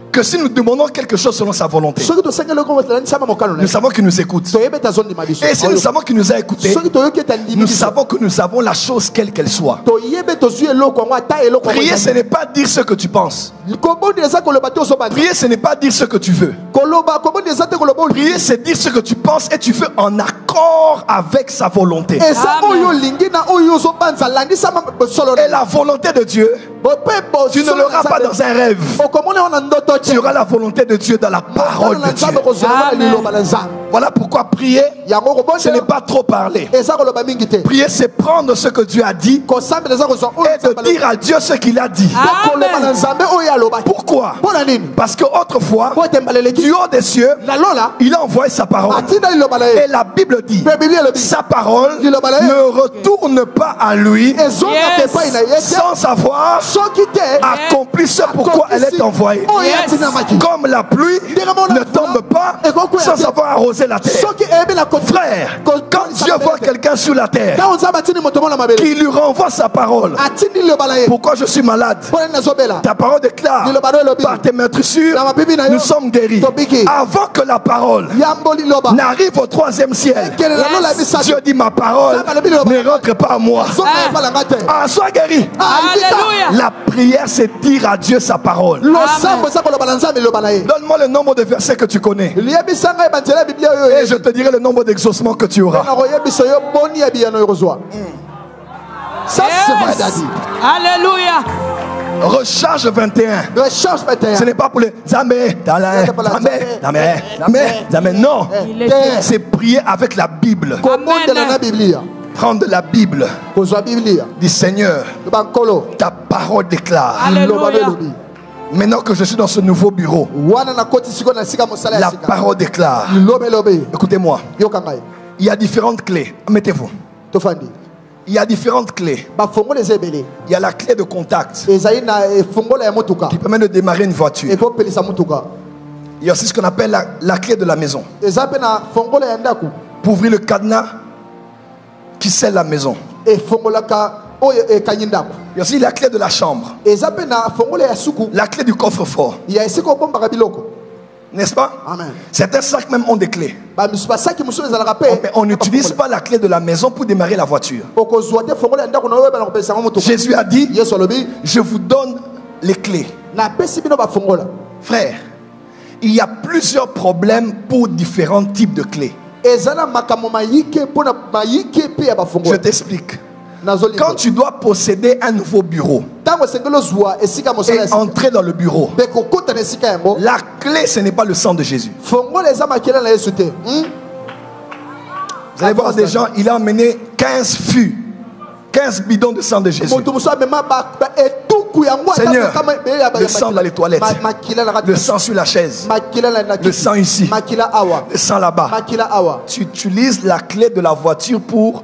que si nous demandons quelque chose selon sa volonté, soki tosengeli okolandisama mokano na nous ye savons qu'il nous écoute. toyebi ete azondima biso Et si nous savons qu'il nous a écoutés, soki toyoki ete andimi nous biso savons que nous avons la chose quelle qu'elle soit. toyebi tozwi eloko yango ata eloko yango Prier, ce ezali. n'est pas dire ce que tu penses. kobondela eza koloba te ozobanda Prier, ce n'est pas dire ce que tu veux. kobondela eza te koloba olingi Prier, c'est dire ce que tu penses et tu veux en accord avec sa volonté. eza Amen. oyo olingi na oyo ozobanza landisama bosolo Et la volonté de Dieu, tu ne l'auras pas dans un rêve. okomona yo na ndoto Tu auras la volonté de Dieu dans la parole de Dieu. Amen. liloba na nzambe Voilà pourquoi prier, yango ce n'est kobondela pas trop parler. eza koloba mingi te Prier, c'est prendre ce que Dieu a dit kosambela eza kozwa oyo et de dire à Dieu ce qu'il a dit. koloba na nzambe oyo aloba Pourquoi? mpona nini Parce que autrefois, po ete mbala eleki du haut des cieux, lalola il a envoyé sa parole. atinda liloba na ye Et la Bible dit, mpe biblia elobi sa parole ne retourne pas à lui ezongaka Yes. epai na ye te sans savoir soki te accomplir ce pourquoi elle est envoyée. oyo Yes. atinamaki Comme la pluie ne tombe pas sans avoir arrosé la terre. soki eyebela Frère, quand Dieu voit quelqu'un sur la terre ntango nzambe atindi moto mona mabele qui lui renvoie sa parole, atindi liloba na ye pourquoi je suis malade? mpo nini nazobela Ta parole déclare, liloba no elobi par tes meurtrissures, na mabibi na yo nous sommes guéris. tobiki Avant que la parole yambo liloba n'arrive au troisième ciel, ekelela lola bisatu Dieu dit ma parole ne rentre pas à moi. zonga ebalanga te Ah, sois guéri. Alléluia. La prière, c'est dire à Dieu sa parole. losambo eza koloba na nzambe liloba na ye Donne-moi le nombre de versets que tu connais. liyebisa ngai banzela ya biblia oyo Et je te dirai le nombre d'exaucements que tu auras. nakoyebisa yo boni ya biyano oyo kozwa ça c'est vrai Yes. dadi Alléluia. Recharge 21. recharge Ce 21 n'est pas pour les Zamé, Zamé. Non. C'est prier avec la Bible. kobondela na biblia Prendre la Bible. kozwa biblia Dis Seigneur, bankolo ta parole déclare. liloba no Alléluia. elobi Maintenant que je suis dans ce nouveau bureau, wana nakoti sikoyo na esika mosala ya la sika parole déclare. liloba elobi Écoutez-moi, yoka ngai il y a différentes clés. Mettez-vous. tofandi Il y a différentes clés. bafongola eza ebele Il y a la clé de contact ezali na efongola ya motuka qui permet de démarrer une voiture. ekopelisa motuka Il y a aussi ce qu'on appelle la clé de la maison eza mpe na fongola ya ndako pour ouvrir le cadenas qui scelle la maison. efongolaka oyo ekangi ndako Il y a aussi la clé de la chambre, eza mpe na fongola ya suku la clé du coffre-fort, ya esika obombaka biloko n'est-ce pas? amen Certains sacs même ont des clés. bamisu basaki mosusu ezalaka Mais mpe on n'utilise pas la clé de la maison pour démarrer la voiture. okozwa te fongola ya ndako na oyo ebana kopelisango motuka Jésus a dit, yesu alobi je vous donne les clés. napesi bino bafongola Frère, il y a plusieurs problèmes pour différents types de clés. eza na makambo mayike mpo na mayike mpe ya Je bafongola t'explique. nazoliba Quand tu dois posséder un nouveau bureau ntango esengeli ozwa esika mosala ya et sika entrer dans le bureau, mpe kokota na esika yango la clé, ce n'est pas le sang de Jésus. fongola eza makela na yesu te Vous allez voir des gens, il a emmené 15 fûts, 15 bidons de sang de Jésus. moto mosusu amema etuku yango Seigneur, le sang dans les toilettes, le sang sur la chaise, le sang ici, makila awa le sang là-bas. makila awa Tu utilises la clé de la voiture pour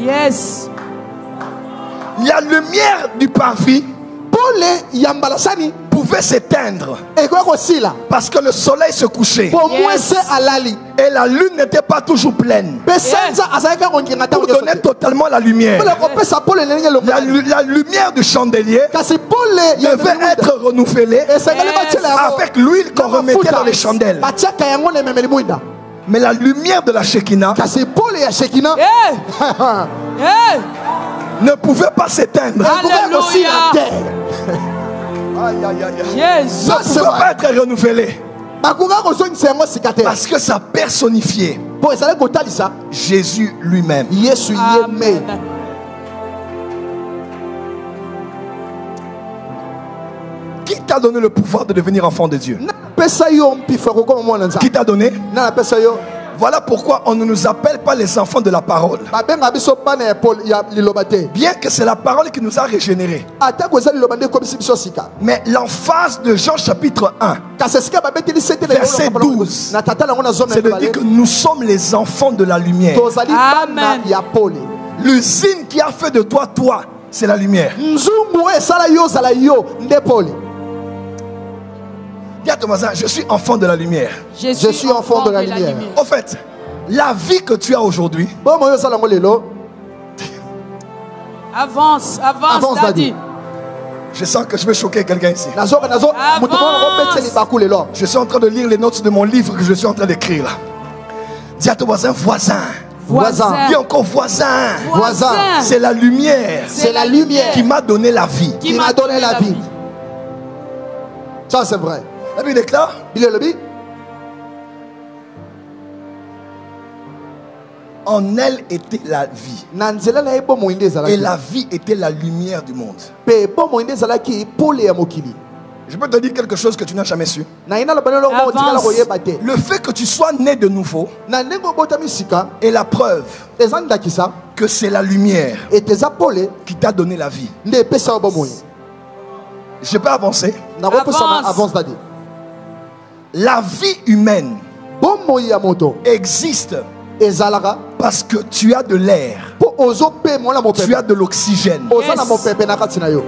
Yes. La lumière du parvis pole ya mbalasani pouvait s'éteindre ekoki kosila parce que le soleil se couchait po mwese alali et la lune n'était pas toujours pleine mpe sanza azalaki kongenga pour ntango donner totalement la lumière. pole kopesa pole ndenge elongo La lumière du chandelier kasi pole ya devait être renouvelée esengeli batiela yango avec l'huile qu'on remettait dans les chandelles. batiaka yango na ememeli mwinda Mais la lumière de la Shekinah kasi pole ya shekina Hey. Hey. ne pouvait pas s'éteindre. ekoki kosila te Aïe, aïe, aïe, aïe. Yes. Ne pouvait pas être renouvelée bakoki kozongisa yango sika te parce que ça personnifiait po ezali kotalisa Jésus lui-même. yesu ye me Amen. Qui t'a donné le pouvoir de devenir enfant de Dieu? napesa yo mpifa kokoma mwana nzambe Qui t'a donné? na napesa yo Voilà pourquoi on ne nous appelle pas les enfants de la parole. babenga biso bana ya liloba te Bien que c'est la parole qui nous a régénérés. atako eza liloba nde ekomisi biso sika Mais l'emphase de Jean chapitre 1, kasi esika babeteli sete na Verset yango na 12. na tata nango na zone c'est de dire que nous sommes les enfants de la lumière. tozali bana Amen. ya pole L'usine qui a fait de toi, c'est la lumière. nzungu esala yo ozala yo nde pole Dis à ton voisin, je suis enfant de la lumière. Je suis enfant de la lumière. En fait, la vie que tu as aujourd'hui, bomo oyo osala yango lelo Avance, avance, Avance, Daddy. je sens que je vais choquer quelqu'un ici. nazo Avance. moto moko kopetisa libaku lelo Je suis en train de lire les notes de mon livre que je suis en train d'écrire là. Dis à ton voisin, voisin. voisin Dis encore voisin. voisin C'est la lumière c'est la lumière qui m'a donné la vie. qui m'a donné la vie ça c'est vrai La Bible déclare, bile elobi en elle était la vie. na nzela na ye bomoi nde Et ezalaki la vie était la lumière du monde. mpe bomoi nde ezalaki pole ya mokili Je peux te dire quelque chose que tu n'as jamais su. na ye naloba lelo moko otikala Avance. koyeba te Le fait que tu sois né de nouveau na ndenge obotami sika est la preuve eza ndakisa que c'est la lumière ete eza pole qui t'a donné la vie. nde epesa yo bomoi Je peux avancer. nakopesama Avance. avance dadi La vie humaine bomoi ya moto existe ezalaka parce que tu as de l'air, mpo ozopema na tu mopepe as de l'oxygène, oza na Yes. mopepe na kati na yo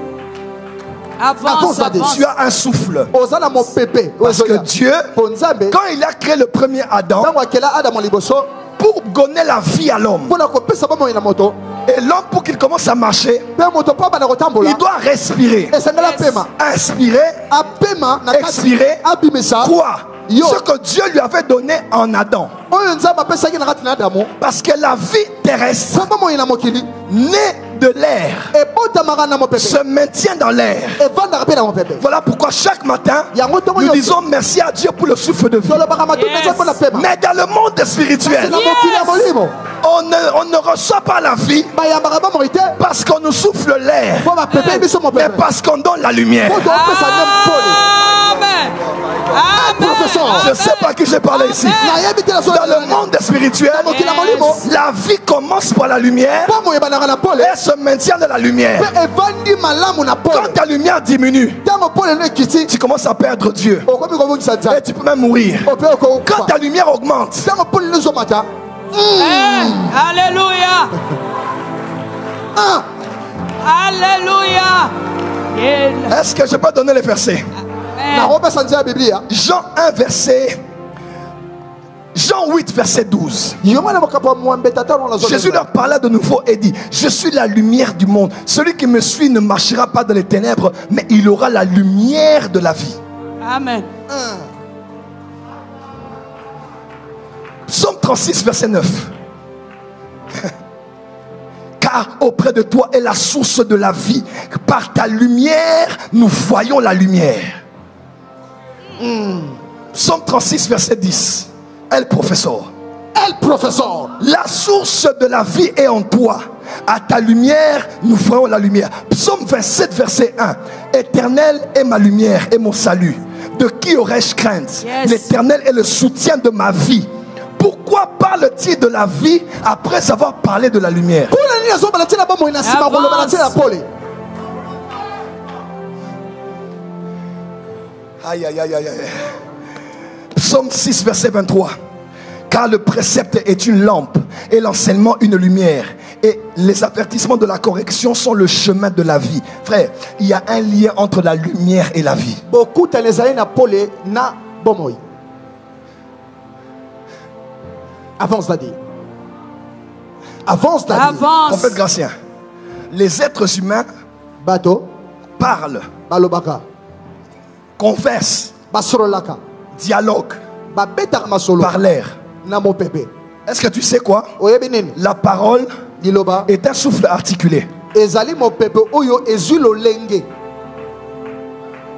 Avance, Daddy. avance. tu as un souffle. oza na mopepe Parce que Dieu, mpo nzambe quand il a créé le premier Adam, ntango akela adamu ya liboso pour donner la vie à l'homme, mpo na kopesa bomoi na moto et l'homme pour qu'il commence à marcher, mpe moto mpo abanda kotambola il doit respirer, esengeli Yes. apema inspirer, apema na kati expirer, abimisa quoi? Yo. Ce que Dieu lui avait donné en Adam. oyo nzambe apesaki na kati na adamu Parce que la vie terrestre, mpo bomoi na mokili née de l'air, ebotamaka na mopepe se maintient dans l'air. evandaka mpe na mopepe Voilà pourquoi chaque matin, yango ntongo nous nyonso disons merci à Dieu pour le souffle de vie. tolobaka matunda Yes. eza mpo na pema Mais dans le monde spirituel, na mokili ya molimo on ne reçoit pas la vie bayambaka bomoi te parce qu'on nous souffle l'air, mpo bapepe biso mais mopepe parce qu'on donne la lumière. mpo topesa nde mpole Amen. Amen. professeur Je ne sais pas qui j'ai parlé ici. nayebi te na Dans le monde spirituel, mokili ya molimo la vie commence par la lumière bomoi ebandaka na pole et se maintient dans la lumière. mpe evandi malamu na Quand pole ta lumière diminue, ntango pole no ekiti tu commences à perdre Dieu. okomi kobungisa Et nzambe tu peux même mourir. ope Quand okokufa ta lumière augmente, ntango pole no ezomata Alléluia. Alléluia. Yeah. est-ce que je peux donner les versets? nakopesa nzela ya biblia Jean 1, verset. Jean 8, verset 12. yo mwana makambo ya mwambe tata na Jésus leur parla de nouveau et dit, je suis la lumière du monde. Celui qui me suit ne marchera pas dans les ténèbres, mais il aura la lumière de la vie. Amen. Psaume 36, verset 9. Car auprès de toi est la source de la vie. Par ta lumière, nous voyons la lumière. Psaume 36, verset 10. El professeur. el professeur La source de la vie est en toi. À ta lumière, nous voyons la lumière. Psaume 27, verset 1. Éternel est ma lumière et mon salut. De qui aurais-je crainte? Yes. L'Éternel est le soutien de ma vie. Pourquoi parle-t-il de la vie après avoir parlé de la lumière? mpona nini azobala ntina bomoi na nsima Avance. koloba na ntina pole Aïe, aïe, aïe, aïe, aïe. Psaume 6, verset 23. Car le précepte est une lampe et l'enseignement une lumière. Et les avertissements de la correction sont le chemin de la vie. Frère, il y a un lien entre la lumière et la vie. Beaucoup de les années na pole na bomoy. Avance Dadi. Avance Dadi. Avance. Prophète Gratien, les êtres humains Bato. parlent, Balobaka. conversent, Basorolaka. dialoguent Babeta masolo. par l'air. Na mo pepe. Est-ce que tu sais quoi? Oyebinen. La parole Diloba. est un souffle articulé. Ezali mo pepe oyo ezulo lenge.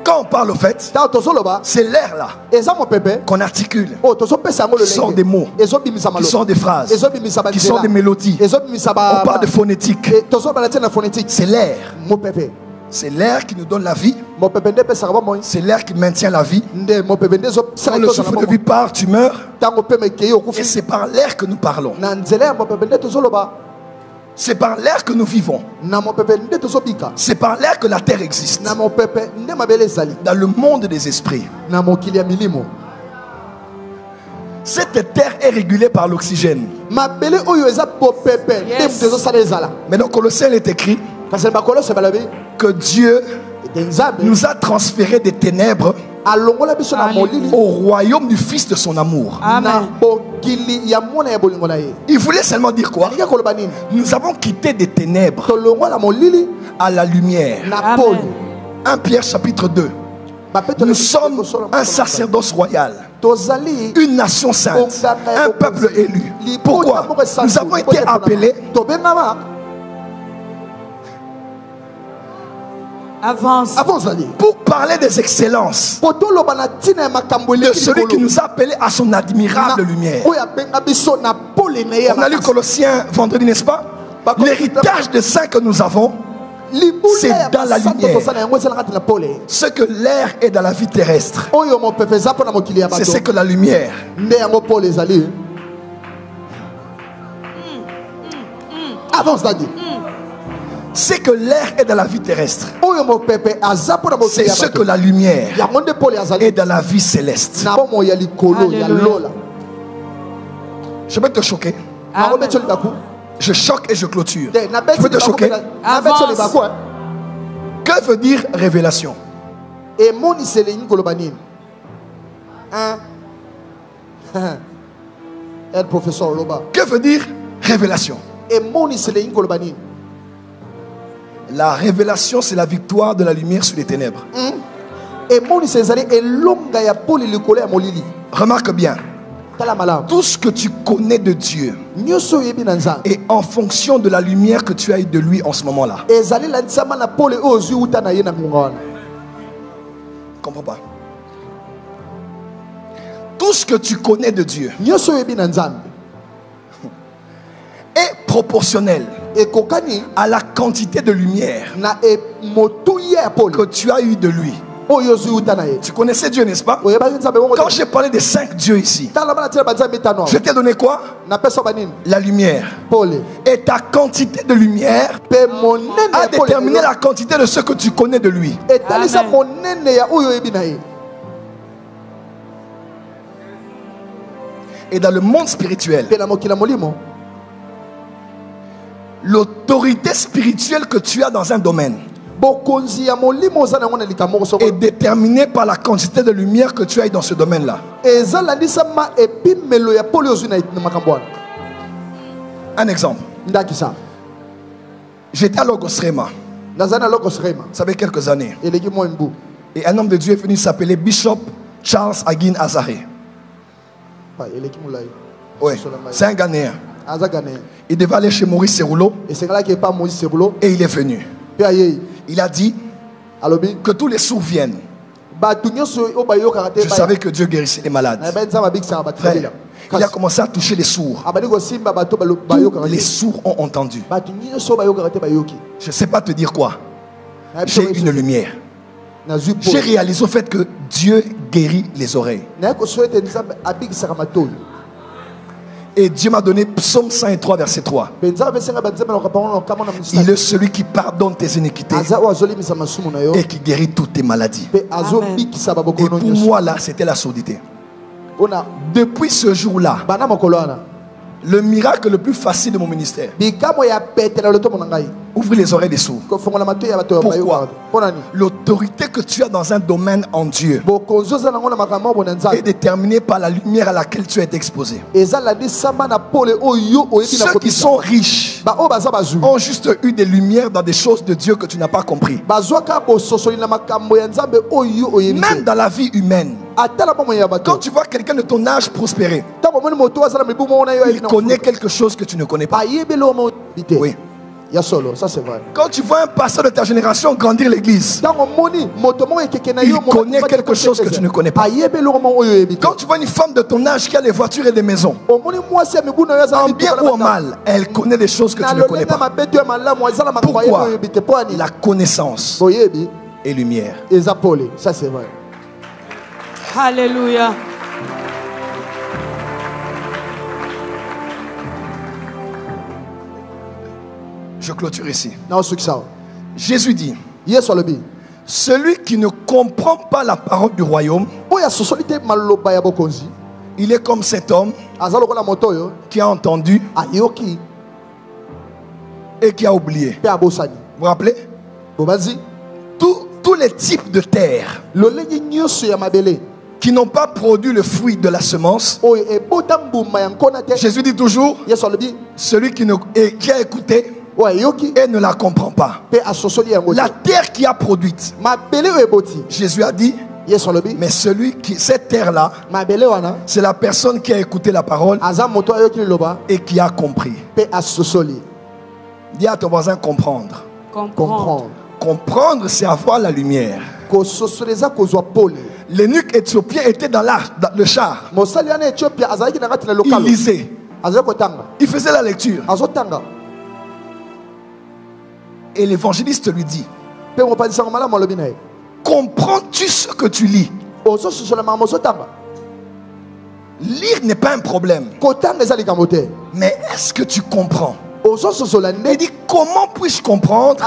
Quand on parle au fait, Ta tozoloba. c'est l'air là Eza mo pepe. qu'on articule, Oh tozo pesa ngo le qui sort lenge. des mots, Ezo bimisa qui malo. sort des phrases, Ezo bimisa qui sort des mélodies. Ezo bimisa ba. On parle de phonétique. Et tozo balatia na phonétique. C'est l'air. Mo pepe. C'est l'air qui nous donne la vie. Mo pepe nde pesa ba moy. C'est l'air qui maintient la vie. Nde mo pepe nde zo Quand sala le tozo na souffle de mo. vie part, tu meurs. Tango pe me keyo Et kufi. c'est par l'air que nous parlons. Na nzela mo pepe nde tozoloba. C'est par l'air que nous vivons. Na mo pepe nde tozobika. C'est par l'air que la terre existe. Na mo pepe nde mabele zali. Dans le monde des esprits. Na mo kilia milimo. Cette terre est régulée par l'oxygène. Mabele oyo eza po pepe nde Yes. mtezo sala ezala. Mais dans Colossiens, il est écrit Kasi bakolo se balabi. que Dieu Nzambe nous a transféré des ténèbres alongola biso na molili. au royaume du Fils de son amour. Na Amen. bokili ya mwana ya bolingo na ye. Il voulait seulement dire quoi? Alinga koloba nini? Nous avons quitté des ténèbres Tolongola molili à la lumière. na Amen. poli. 1 Pierre chapitre 2. Bapeto Nous sommes un sacerdoce royal, tozali une nation sainte, un peuple élu. Pourquoi? Nous avons été appelés tobengama Avance. avonsali pour parler des excellences potoloba na tina ya makambo de eleki celui qui likolo. nous a appelés à son admirable Na- lumière. oyo abenga biso na pole na ye ya On a lu makasi. Colossiens vendredi, n'est-ce pas? L'héritage de saint que nous avons, Libula c'est ya dans la basanto lumière. tozala yango ezala kati na pole Ce que l'air est dans la vie terrestre, oyo mopepe eza mpo na mokili ya c'est bato ce que la lumière. nde yango pole ezali avance dadi C'est que l'air est dans la vie terrestre, oyo mopepe aza mpo na mokili c'est ya ce que bato la lumière yango nde pole est azali dans la vie céleste. na bomo ya likolo ya Alléluia. lola Je vais te choquer. nango Amen. betio libaku Je choque et je clôture. te na Je beti veux te libaku choquer. mpe na betio libaku Que veut dire révélation? emoniseli nini koloba nini el professeur loba Que veut dire révélation? emoniseli nini koloba nini La révélation, c'est la victoire de la lumière sur les ténèbres. emoniseli ezali elonga ya pole likolo ya molili Remarque bien, tala malamu tout ce que tu connais de Dieu nyonso oyebi na nzambe est en fonction de la lumière que tu as eu de lui en ce moment-là. ezali landisama na pole oyo ozwi uta na ye na ngonga wana Comprends pas? Tout ce que tu connais de Dieu nyonso oyebi na nzambe est proportionnel ekokani à la quantité de lumière na motuya ya pole que tu as eu de lui. oyo ozwi uta na ye Tu connaissais Dieu, n'est-ce pas? oyebaki nzambe bongo Quand j'ai parlé des 5 dieux ici, tala bana tina banzambe mitano je t'ai donné quoi? napesa banini La lumière. pole Et ta quantité de lumière mpe monene a ya pole déterminé la quantité de ce que tu connais de lui. etalisa Amen. monene ya oyo oyebi na ye Et dans le monde spirituel, mpe na mokili ya molimo l'autorité spirituelle que tu as dans un domaine bokonzi ya molimo oza na yango na likambo moko est soko déterminée par la quantité de lumière que tu as eu dans ce domaine-là. eza landisama epimelo ya pole ozwi na makambo wana Un exemple. ndakisa J'étais à Logosrema, nazali na loko srema ça fait quelques années. eleki moi mbu Et un homme de Dieu est venu s'appeler Bishop Charles Agin Azaré. eleki molai Ouais, c'est un Ghanéen. aza gane Il devait aller chez Maurice Seroulo esengelaki epa moïse sebulo et il est venu. mpe ayei Il a dit alobi que tous les sourds viennent. bato nyonso oyo bayokaka te Je savais que Dieu guérissait les malades. nayebai nzambe abikisaka bato Frère, babila il a commencé à toucher les sourds. abandi kosimba bato Tous bayokaka les te sourds ont entendu. bato nyonso oyo bayokaka te bayoki Je ne sais pas te dire quoi. Nayebi J'ai soki une lumière. nazwi J'ai pole réalisé au fait que Dieu guérit les oreilles. naye kosoyo ete nzambe abikisaka matoi Et Dieu m'a donné Psaume 103, verset 3. mpe nzambe apesenga banzambe na okapango na okama na Il mosali est celui qui pardonne tes iniquités aza oyo azolimisa masumu na yo et qui guérit toutes tes maladies. mpe azobikisa Et babokono pour nyonso moi, là, c'était la surdité. mpona Depuis ce jour-là, bana mokolo wana Le miracle le plus facile de mon ministère. Ouvre les oreilles des sourds. Pourquoi? L'autorité que tu as dans un domaine en Dieu est déterminée par la lumière à laquelle tu es exposé. Ceux qui sont riches ont juste eu des lumières dans des choses de Dieu que tu n'as pas compris. Même dans la vie humaine, quand tu vois quelqu'un de ton âge prospérer, il connaît quelque chose que tu ne connais pas. Oui. Ça c'est vrai. Quand tu vois un pasteur de ta génération grandir l'église, il connaît quelque chose que tu ne connais pas. Quand tu vois une femme de ton âge qui a des voitures et des maisons, en bien ou en mal, elle connaît des choses que tu ne connais pas. Pourquoi? La connaissance et lumière. Ça c'est vrai. Alléluia. Je clôture ici. Jésus Jésus dit, celui qui ne comprend pas la parole du royaume, il est comme cet homme qui a entendu et qui a oublié. Vous vous rappelez? Tous les types de terre qui n'ont pas produit le fruit de la semence, Jésus dit toujours, celui qui a écouté et ne la comprend pas. La terre qui a produite, Jésus a dit, mais cette terre-là, c'est la personne qui a écouté la parole et qui a compris. Dis à ton voisin comprendre. Comprendre, c'est avoir la lumière. L'eunuque éthiopien était dans le char. Il lisait. Il faisait la lecture. Et l'évangéliste lui dit, comprends-tu ce que tu lis? Lire n'est pas un problème. Mais est-ce que tu comprends? Il dit, comment puis-je comprendre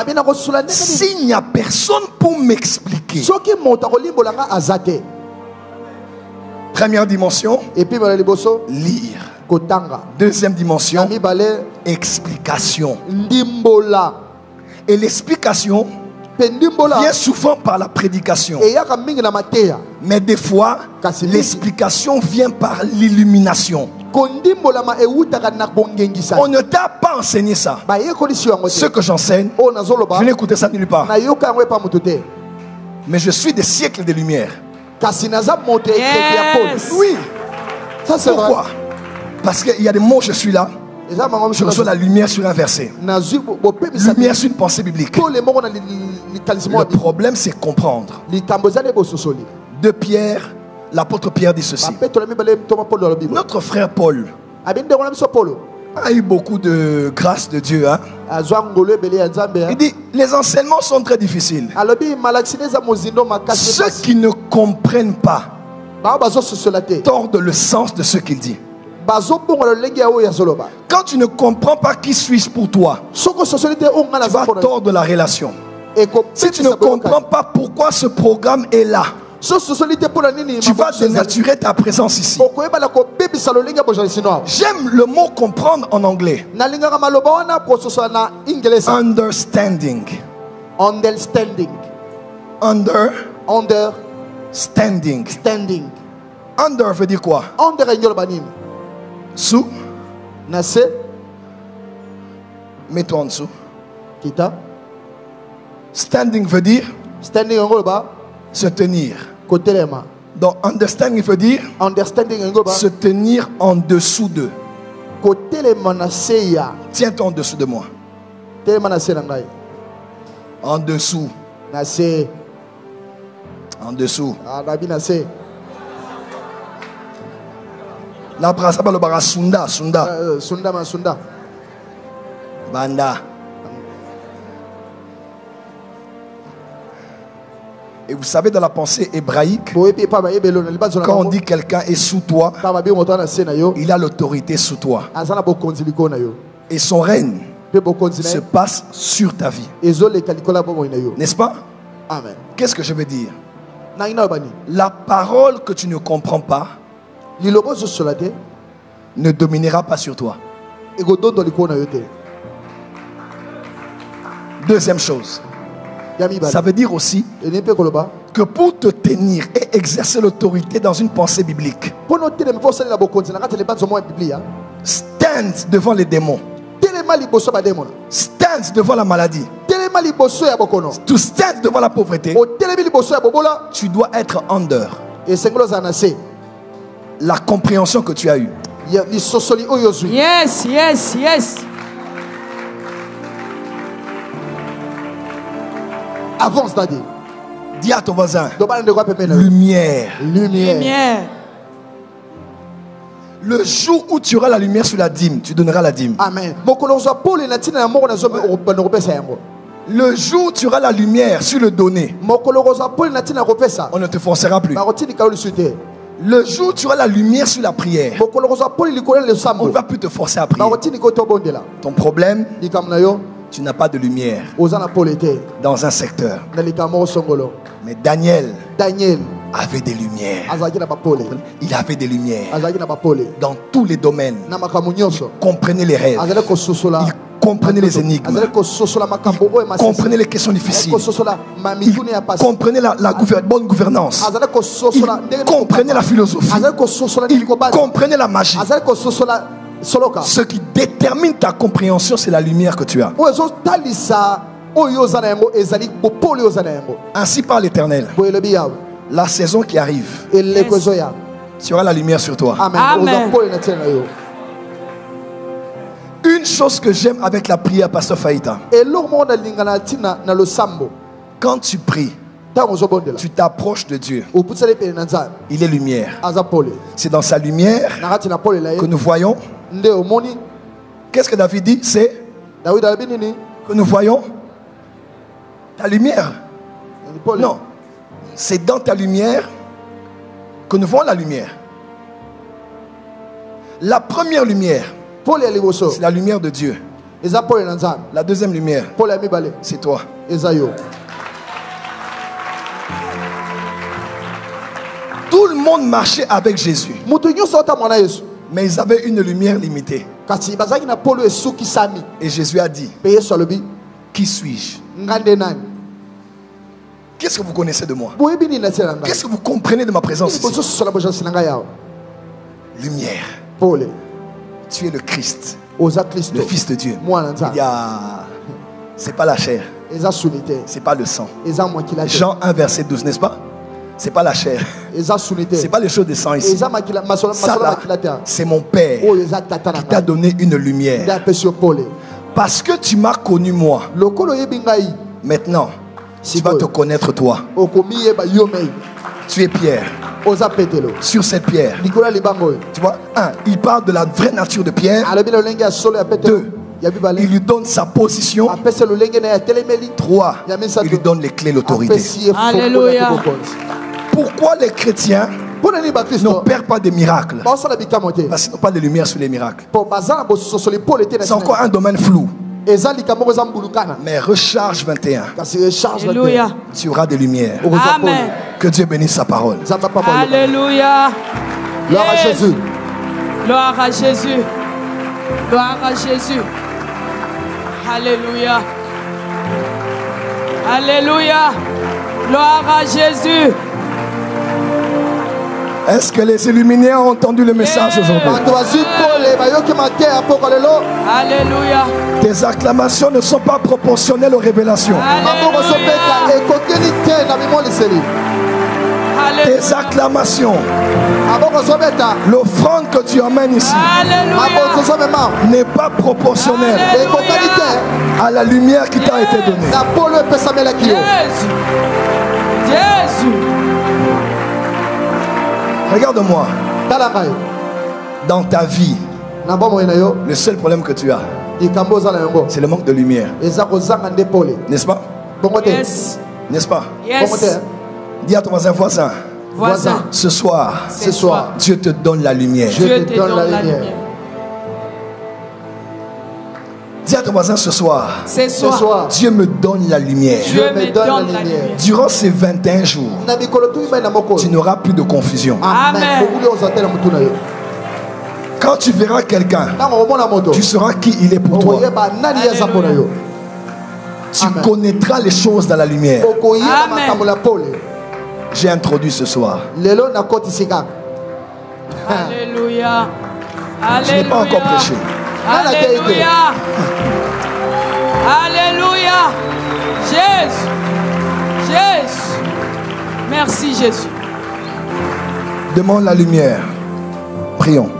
s'il n'y a personne pour m'expliquer? Première dimension, lire. Deuxième dimension, explication. Et l'explication vient souvent par la prédication. Mais des fois, l'explication vient par l'illumination. On ne t'a pas enseigné ça. Ce que j'enseigne, je n'ai écouté ça nulle part. Mais je suis des siècles de lumière. Yes. Oui. Pourquoi? Parce qu'il y a des mots, je suis là. Je reçois la lumière sur un verset. Lumière sur une pensée biblique. Le problème, c'est comprendre. De Pierre, l'apôtre Pierre dit ceci. Notre frère Paul a eu beaucoup de grâce de Dieu. Hein? Il dit, les enseignements sont très difficiles. Ceux qui ne comprennent pas tordent le sens de ce qu'il dit. Quand tu ne comprends pas qui suis-je pour toi, tu vas tordre la relation. Si tu ne comprends pas pourquoi ce programme est là, tu vas dénaturer ta présence ici. J'aime le mot comprendre en anglais. Understanding. Understanding. Under veut dire quoi? Sous. Mets-toi en dessous. Standing veut dire se tenir. Donc understanding veut dire se tenir en dessous d'eux. Tiens-toi en dessous de moi. En dessous. En dessous. La brasa ba le bara sunda. Banda. Et vous savez, dans la pensée hébraïque, quand on dit quelqu'un est sous toi, il a l'autorité sous toi. Et son règne se passe sur ta vie. N'est-ce pas? Amen. Qu'est-ce que je veux dire? La parole que tu ne comprends pas ne dominera pas sur toi. egodondo likona yote. Deuxième chose, ça veut dire aussi que pour te tenir et exercer l'autorité dans une pensée biblique, stand devant les démons, stand devant la maladie, to stand devant la pauvreté, tu dois être under la compréhension que tu as eue. Yes, yes, yes. Avance, Daddy. Dis à ton voisin, lumière. Lumière. Le jour où tu auras la lumière sur la dîme, tu donneras la dîme. Amen. Le jour où tu auras la lumière sur le donné, on ne te forcera plus. Le jour où tu auras la lumière sur la prière, on ne va plus te forcer à prier. Ton problème, tu n'as pas de lumière dans un secteur. Mais Daniel avait des lumières. Il avait des lumières dans tous les domaines. Il comprenait les rêves. Il comprenait les énigmes. Il comprenait les questions difficiles. Il comprenait la bonne gouvernance. Il comprenait la philosophie. Il comprenait la magie. Ce qui détermine ta compréhension, c'est la lumière que tu as. Ainsi par l'Éternel, la saison qui arrive, tu auras la lumière sur toi. Amen. Une chose que j'aime avec la prière, Pasteur Faïta, quand tu pries, tu t'approches de Dieu. Il est lumière. C'est dans sa lumière que nous voyons. Qu'est-ce que David dit? C'est que nous voyons ta lumière. Non, c'est dans ta lumière que nous voyons la lumière. La première lumière, c'est la lumière de Dieu. La deuxième lumière, c'est toi. Tout le monde marchait avec Jésus, mais ils avaient une lumière limitée. Et Jésus a dit, qui suis-je? Qu'est-ce que vous connaissez de moi? Qu'est-ce que vous comprenez de ma présence ici? Lumière. Tu es le Christ, le Fils de Dieu. Il y a... C'est pas la chair, c'est pas le sang. Jean 1 verset 12, n'est-ce pas? C'est pas la chair, c'est pas les choses de sang ici. Ça là, c'est mon Père qui t'a donné une lumière. Parce que tu m'as connu moi, maintenant tu vas te connaître toi. Tu es Pierre. Sur cette pierre, tu vois, il parle de la vraie nature de Pierre. 2, il lui donne sa position. 3, il lui donne les clés, l'autorité. Alléluia. Pourquoi les chrétiens ne perdent pas des miracles? Parce qu'ils n'ont pas de lumière sur les miracles. C'est encore un domaine flou. Mais recharge 21. Alléluia. Tu auras des lumières. Amen. Que Dieu bénisse sa parole. Alléluia. Gloire à Jésus. Gloire à Jésus. Gloire à Jésus. Alléluia. Alléluia. Gloire à Jésus. Est-ce que les illuminés ont entendu le message aujourd'hui? Alléluia. Tes acclamations ne sont pas proportionnelles aux révélations. Tes acclamations, l'offrande que tu emmènes ici n'est pas proportionnelle à la lumière qui t'a été donnée. Jésus. Jésus. Regarde-moi. Dans ta vie, le seul problème que tu as, c'est le manque de lumière. N'est-ce pas? Yes. N'est-ce pas? Yes. Dis à ton voisin, ce soir, Dieu te donne la lumière. Dieu te donne la lumière. Dis à ton voisin, ce soir, Dieu me donne la lumière. Dieu me donne la lumière. Durant ces 21 jours, tu n'auras plus de confusion. Amen. Quand tu verras quelqu'un, tu sauras qui il est pour toi. Tu connaîtras les choses dans la lumière. J'ai introduit ce soir. Alléluia. Je n'ai pas encore prêché. Alléluia. Alléluia. Jésus. Jésus. Merci Jésus. Demande la lumière. Prions.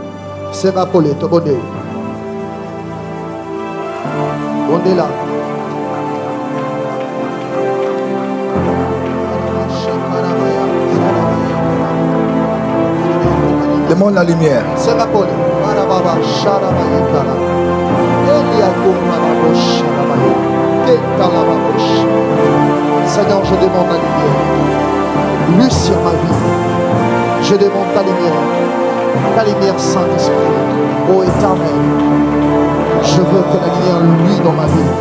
Demande la lumière. Seigneur, je demande la lumière. Lui sur ma vie. Je demande ta lumière. Ta lumière, Saint-Esprit. Ô Éternel, je veux que la lumière luise dans ma vie.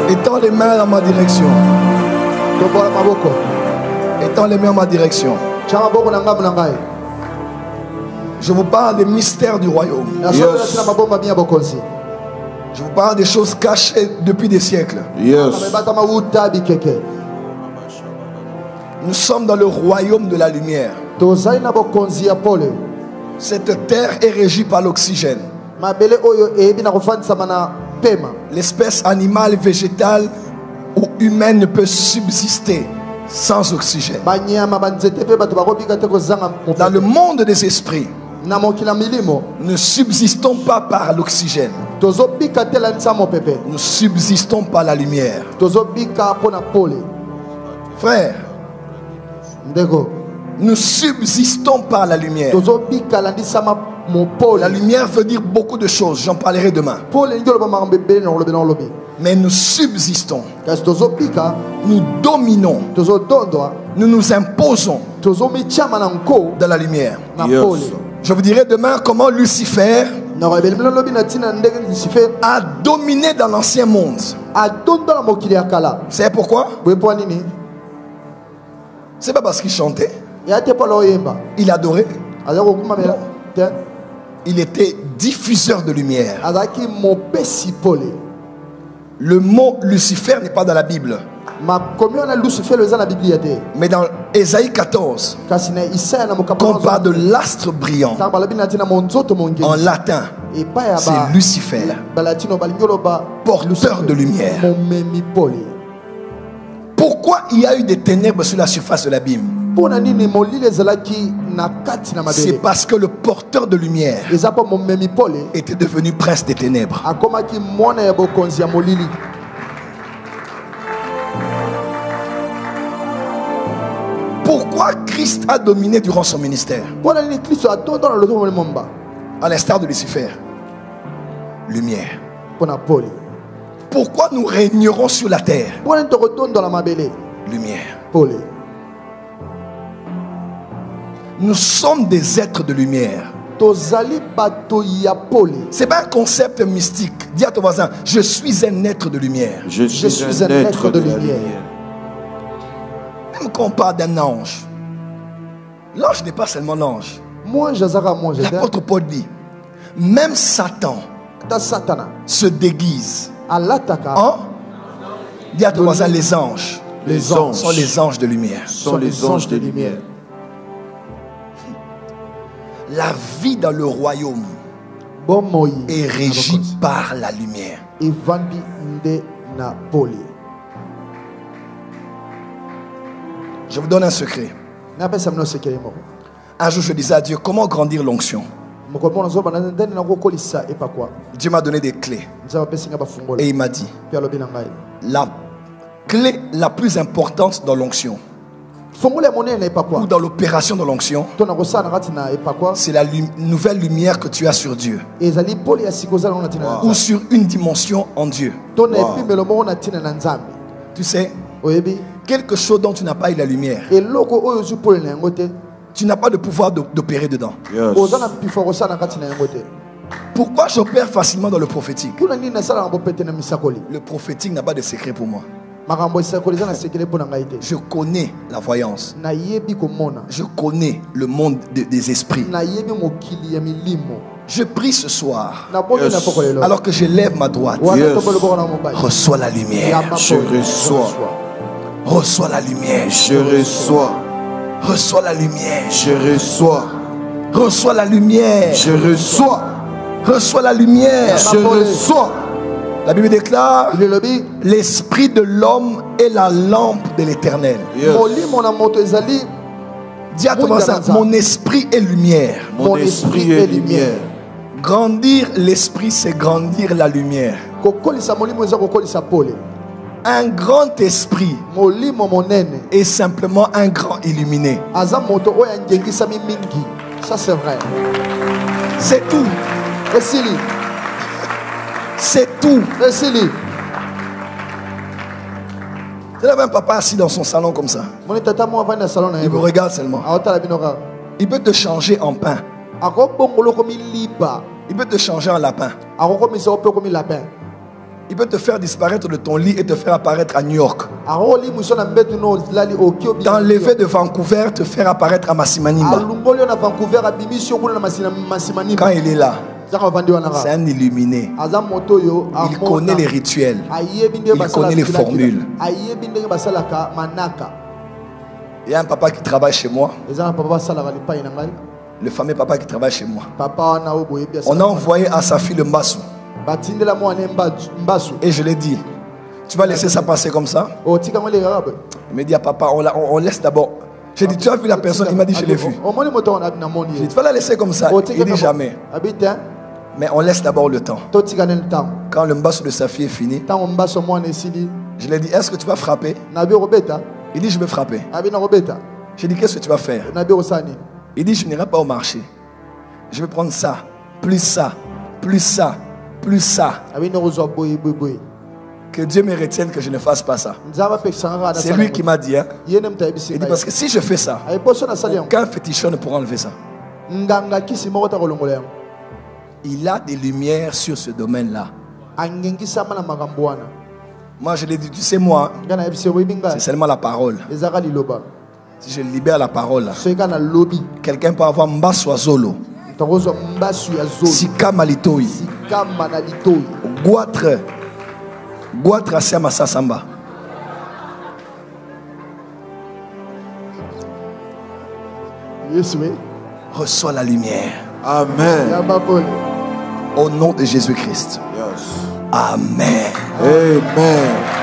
Étends les mains dans ma direction. Étends les mains dans ma direction. Je vous parle des mystères du royaume. Yes. Je vous parle des choses cachées depuis des siècles. Yes. Nous sommes dans le royaume de la lumière. Cette terre est régie par l'oxygène. L'espèce animale, végétale ou humaine ne peut subsister sans oxygène. Dans le monde des esprits, nous ne subsistons pas par l'oxygène. Nous subsistons par la lumière. Frère, nous subsistons par la lumière. La lumière veut dire beaucoup de choses. J'en parlerai demain. Mais nous subsistons. Nous dominons. Nous nous imposons dans la lumière. Yes. Je vous dirai demain comment Lucifer a dominé dans l'ancien monde. Vous savez pourquoi? C'est pas parce qu'il chantait. Il adorait. Il était diffuseur de lumière. Le mot Lucifer n'est pas dans la Bible. Mais dans Ésaïe 14, quand on parle de l'astre brillant, en latin, c'est Lucifer, porteur de lumière. Pourquoi il y a eu des ténèbres sur la surface de l'abîme? C'est parce que le porteur de lumière était devenu prince des ténèbres. Pourquoi Christ a dominé durant son ministère? À l'instar de Lucifer. Lumière. Pourquoi nous régnerons sur la terre? Lumière. Nous sommes des êtres de lumière. C'est pas un concept mystique. Dis à ton voisin, je suis un être de lumière. Je suis un être de lumière. Même quand on parle d'un ange, l'ange n'est pas seulement l'ange. L'apôtre Paul dit, même Satan se déguise en, dis à ton voisin, les anges. Les anges sont les anges de lumière. sont les anges de lumière. La vie dans le royaume est régie par la lumière. Je vous donne un secret. Un jour, je disais à Dieu, comment grandir l'onction? Dieu m'a donné des clés. Et il m'a dit, la clé la plus importante dans l'onction, ou dans l'opération de l'onction, c'est la nouvelle lumière que tu as sur Dieu, ou sur une dimension en Dieu. Tu sais, quelque chose dont tu n'as pas eu la lumière, tu n'as pas de pouvoir d'opérer dedans. Yes. Pourquoi j'opère facilement dans le prophétique? Le prophétique n'a pas de secret pour moi. Je connais la voyance. Je connais le monde des esprits. Je prie ce soir. Yes. Alors que je lève ma droite. Yes. Reçois la lumière. Je reçois. Reçois la lumière. Je reçois. Reçois la lumière. Je reçois. Reçois la lumière. Je reçois. Reçois la lumière. Je reçois. La Bible déclare, l'esprit de l'homme est la lampe de l'Éternel. Yes. Dis à ton voisin, mon esprit est lumière. Mon esprit est lumière. Grandir l'esprit, c'est grandir la lumière. Un grand esprit est simplement un grand illuminé. Ça c'est vrai. C'est tout. C'est tout. Il y avait un papa assis dans son salon comme ça. Il me regarde seulement. Il peut te changer en pain. Il peut te changer en lapin. Il peut te faire disparaître de ton lit et te faire apparaître à New York. T'enlever de Vancouver, te faire apparaître à Massimanimba. Quand il est là, c'est un illuminé. Il connaît les rituels. Il connaît les formules. Il y a un papa qui travaille chez moi. Le fameux papa qui travaille chez moi. On a envoyé à sa fille le Mbassou. Et je lui ai dit, tu vas laisser ça passer comme ça? Il me dit, à papa, on laisse d'abord. J'ai dit, tu as vu la personne? Il m'a dit, je l'ai vu. J'ai dit, tu vas la laisser comme ça? Il dit, jamais. Mais on laisse d'abord le temps. Quand le Mbassou de sa fille est fini, je lui ai dit, est-ce que tu vas frapper? Il dit, je vais frapper. J'ai dit, qu'est-ce que tu vas faire? Il dit, je n'irai pas au marché. Je vais prendre ça, plus ça, plus ça, plus ça. Que Dieu me retienne que je ne fasse pas ça. C'est lui qui m'a dit. Hein? Il dit, parce que si je fais ça, aucun féticheur ne pourra enlever ça. Il a des lumières sur ce domaine-là. Moi, je l'ai dit, tu sais, moi, c'est seulement la parole. Si je libère la parole, quelqu'un peut avoir Mbassou Zolo, Sika Malitoi, Guatre Asiama Sassamba. Reçois la lumière. Amen. Au nom de Jésus-Christ. Yes. Amen. Amen.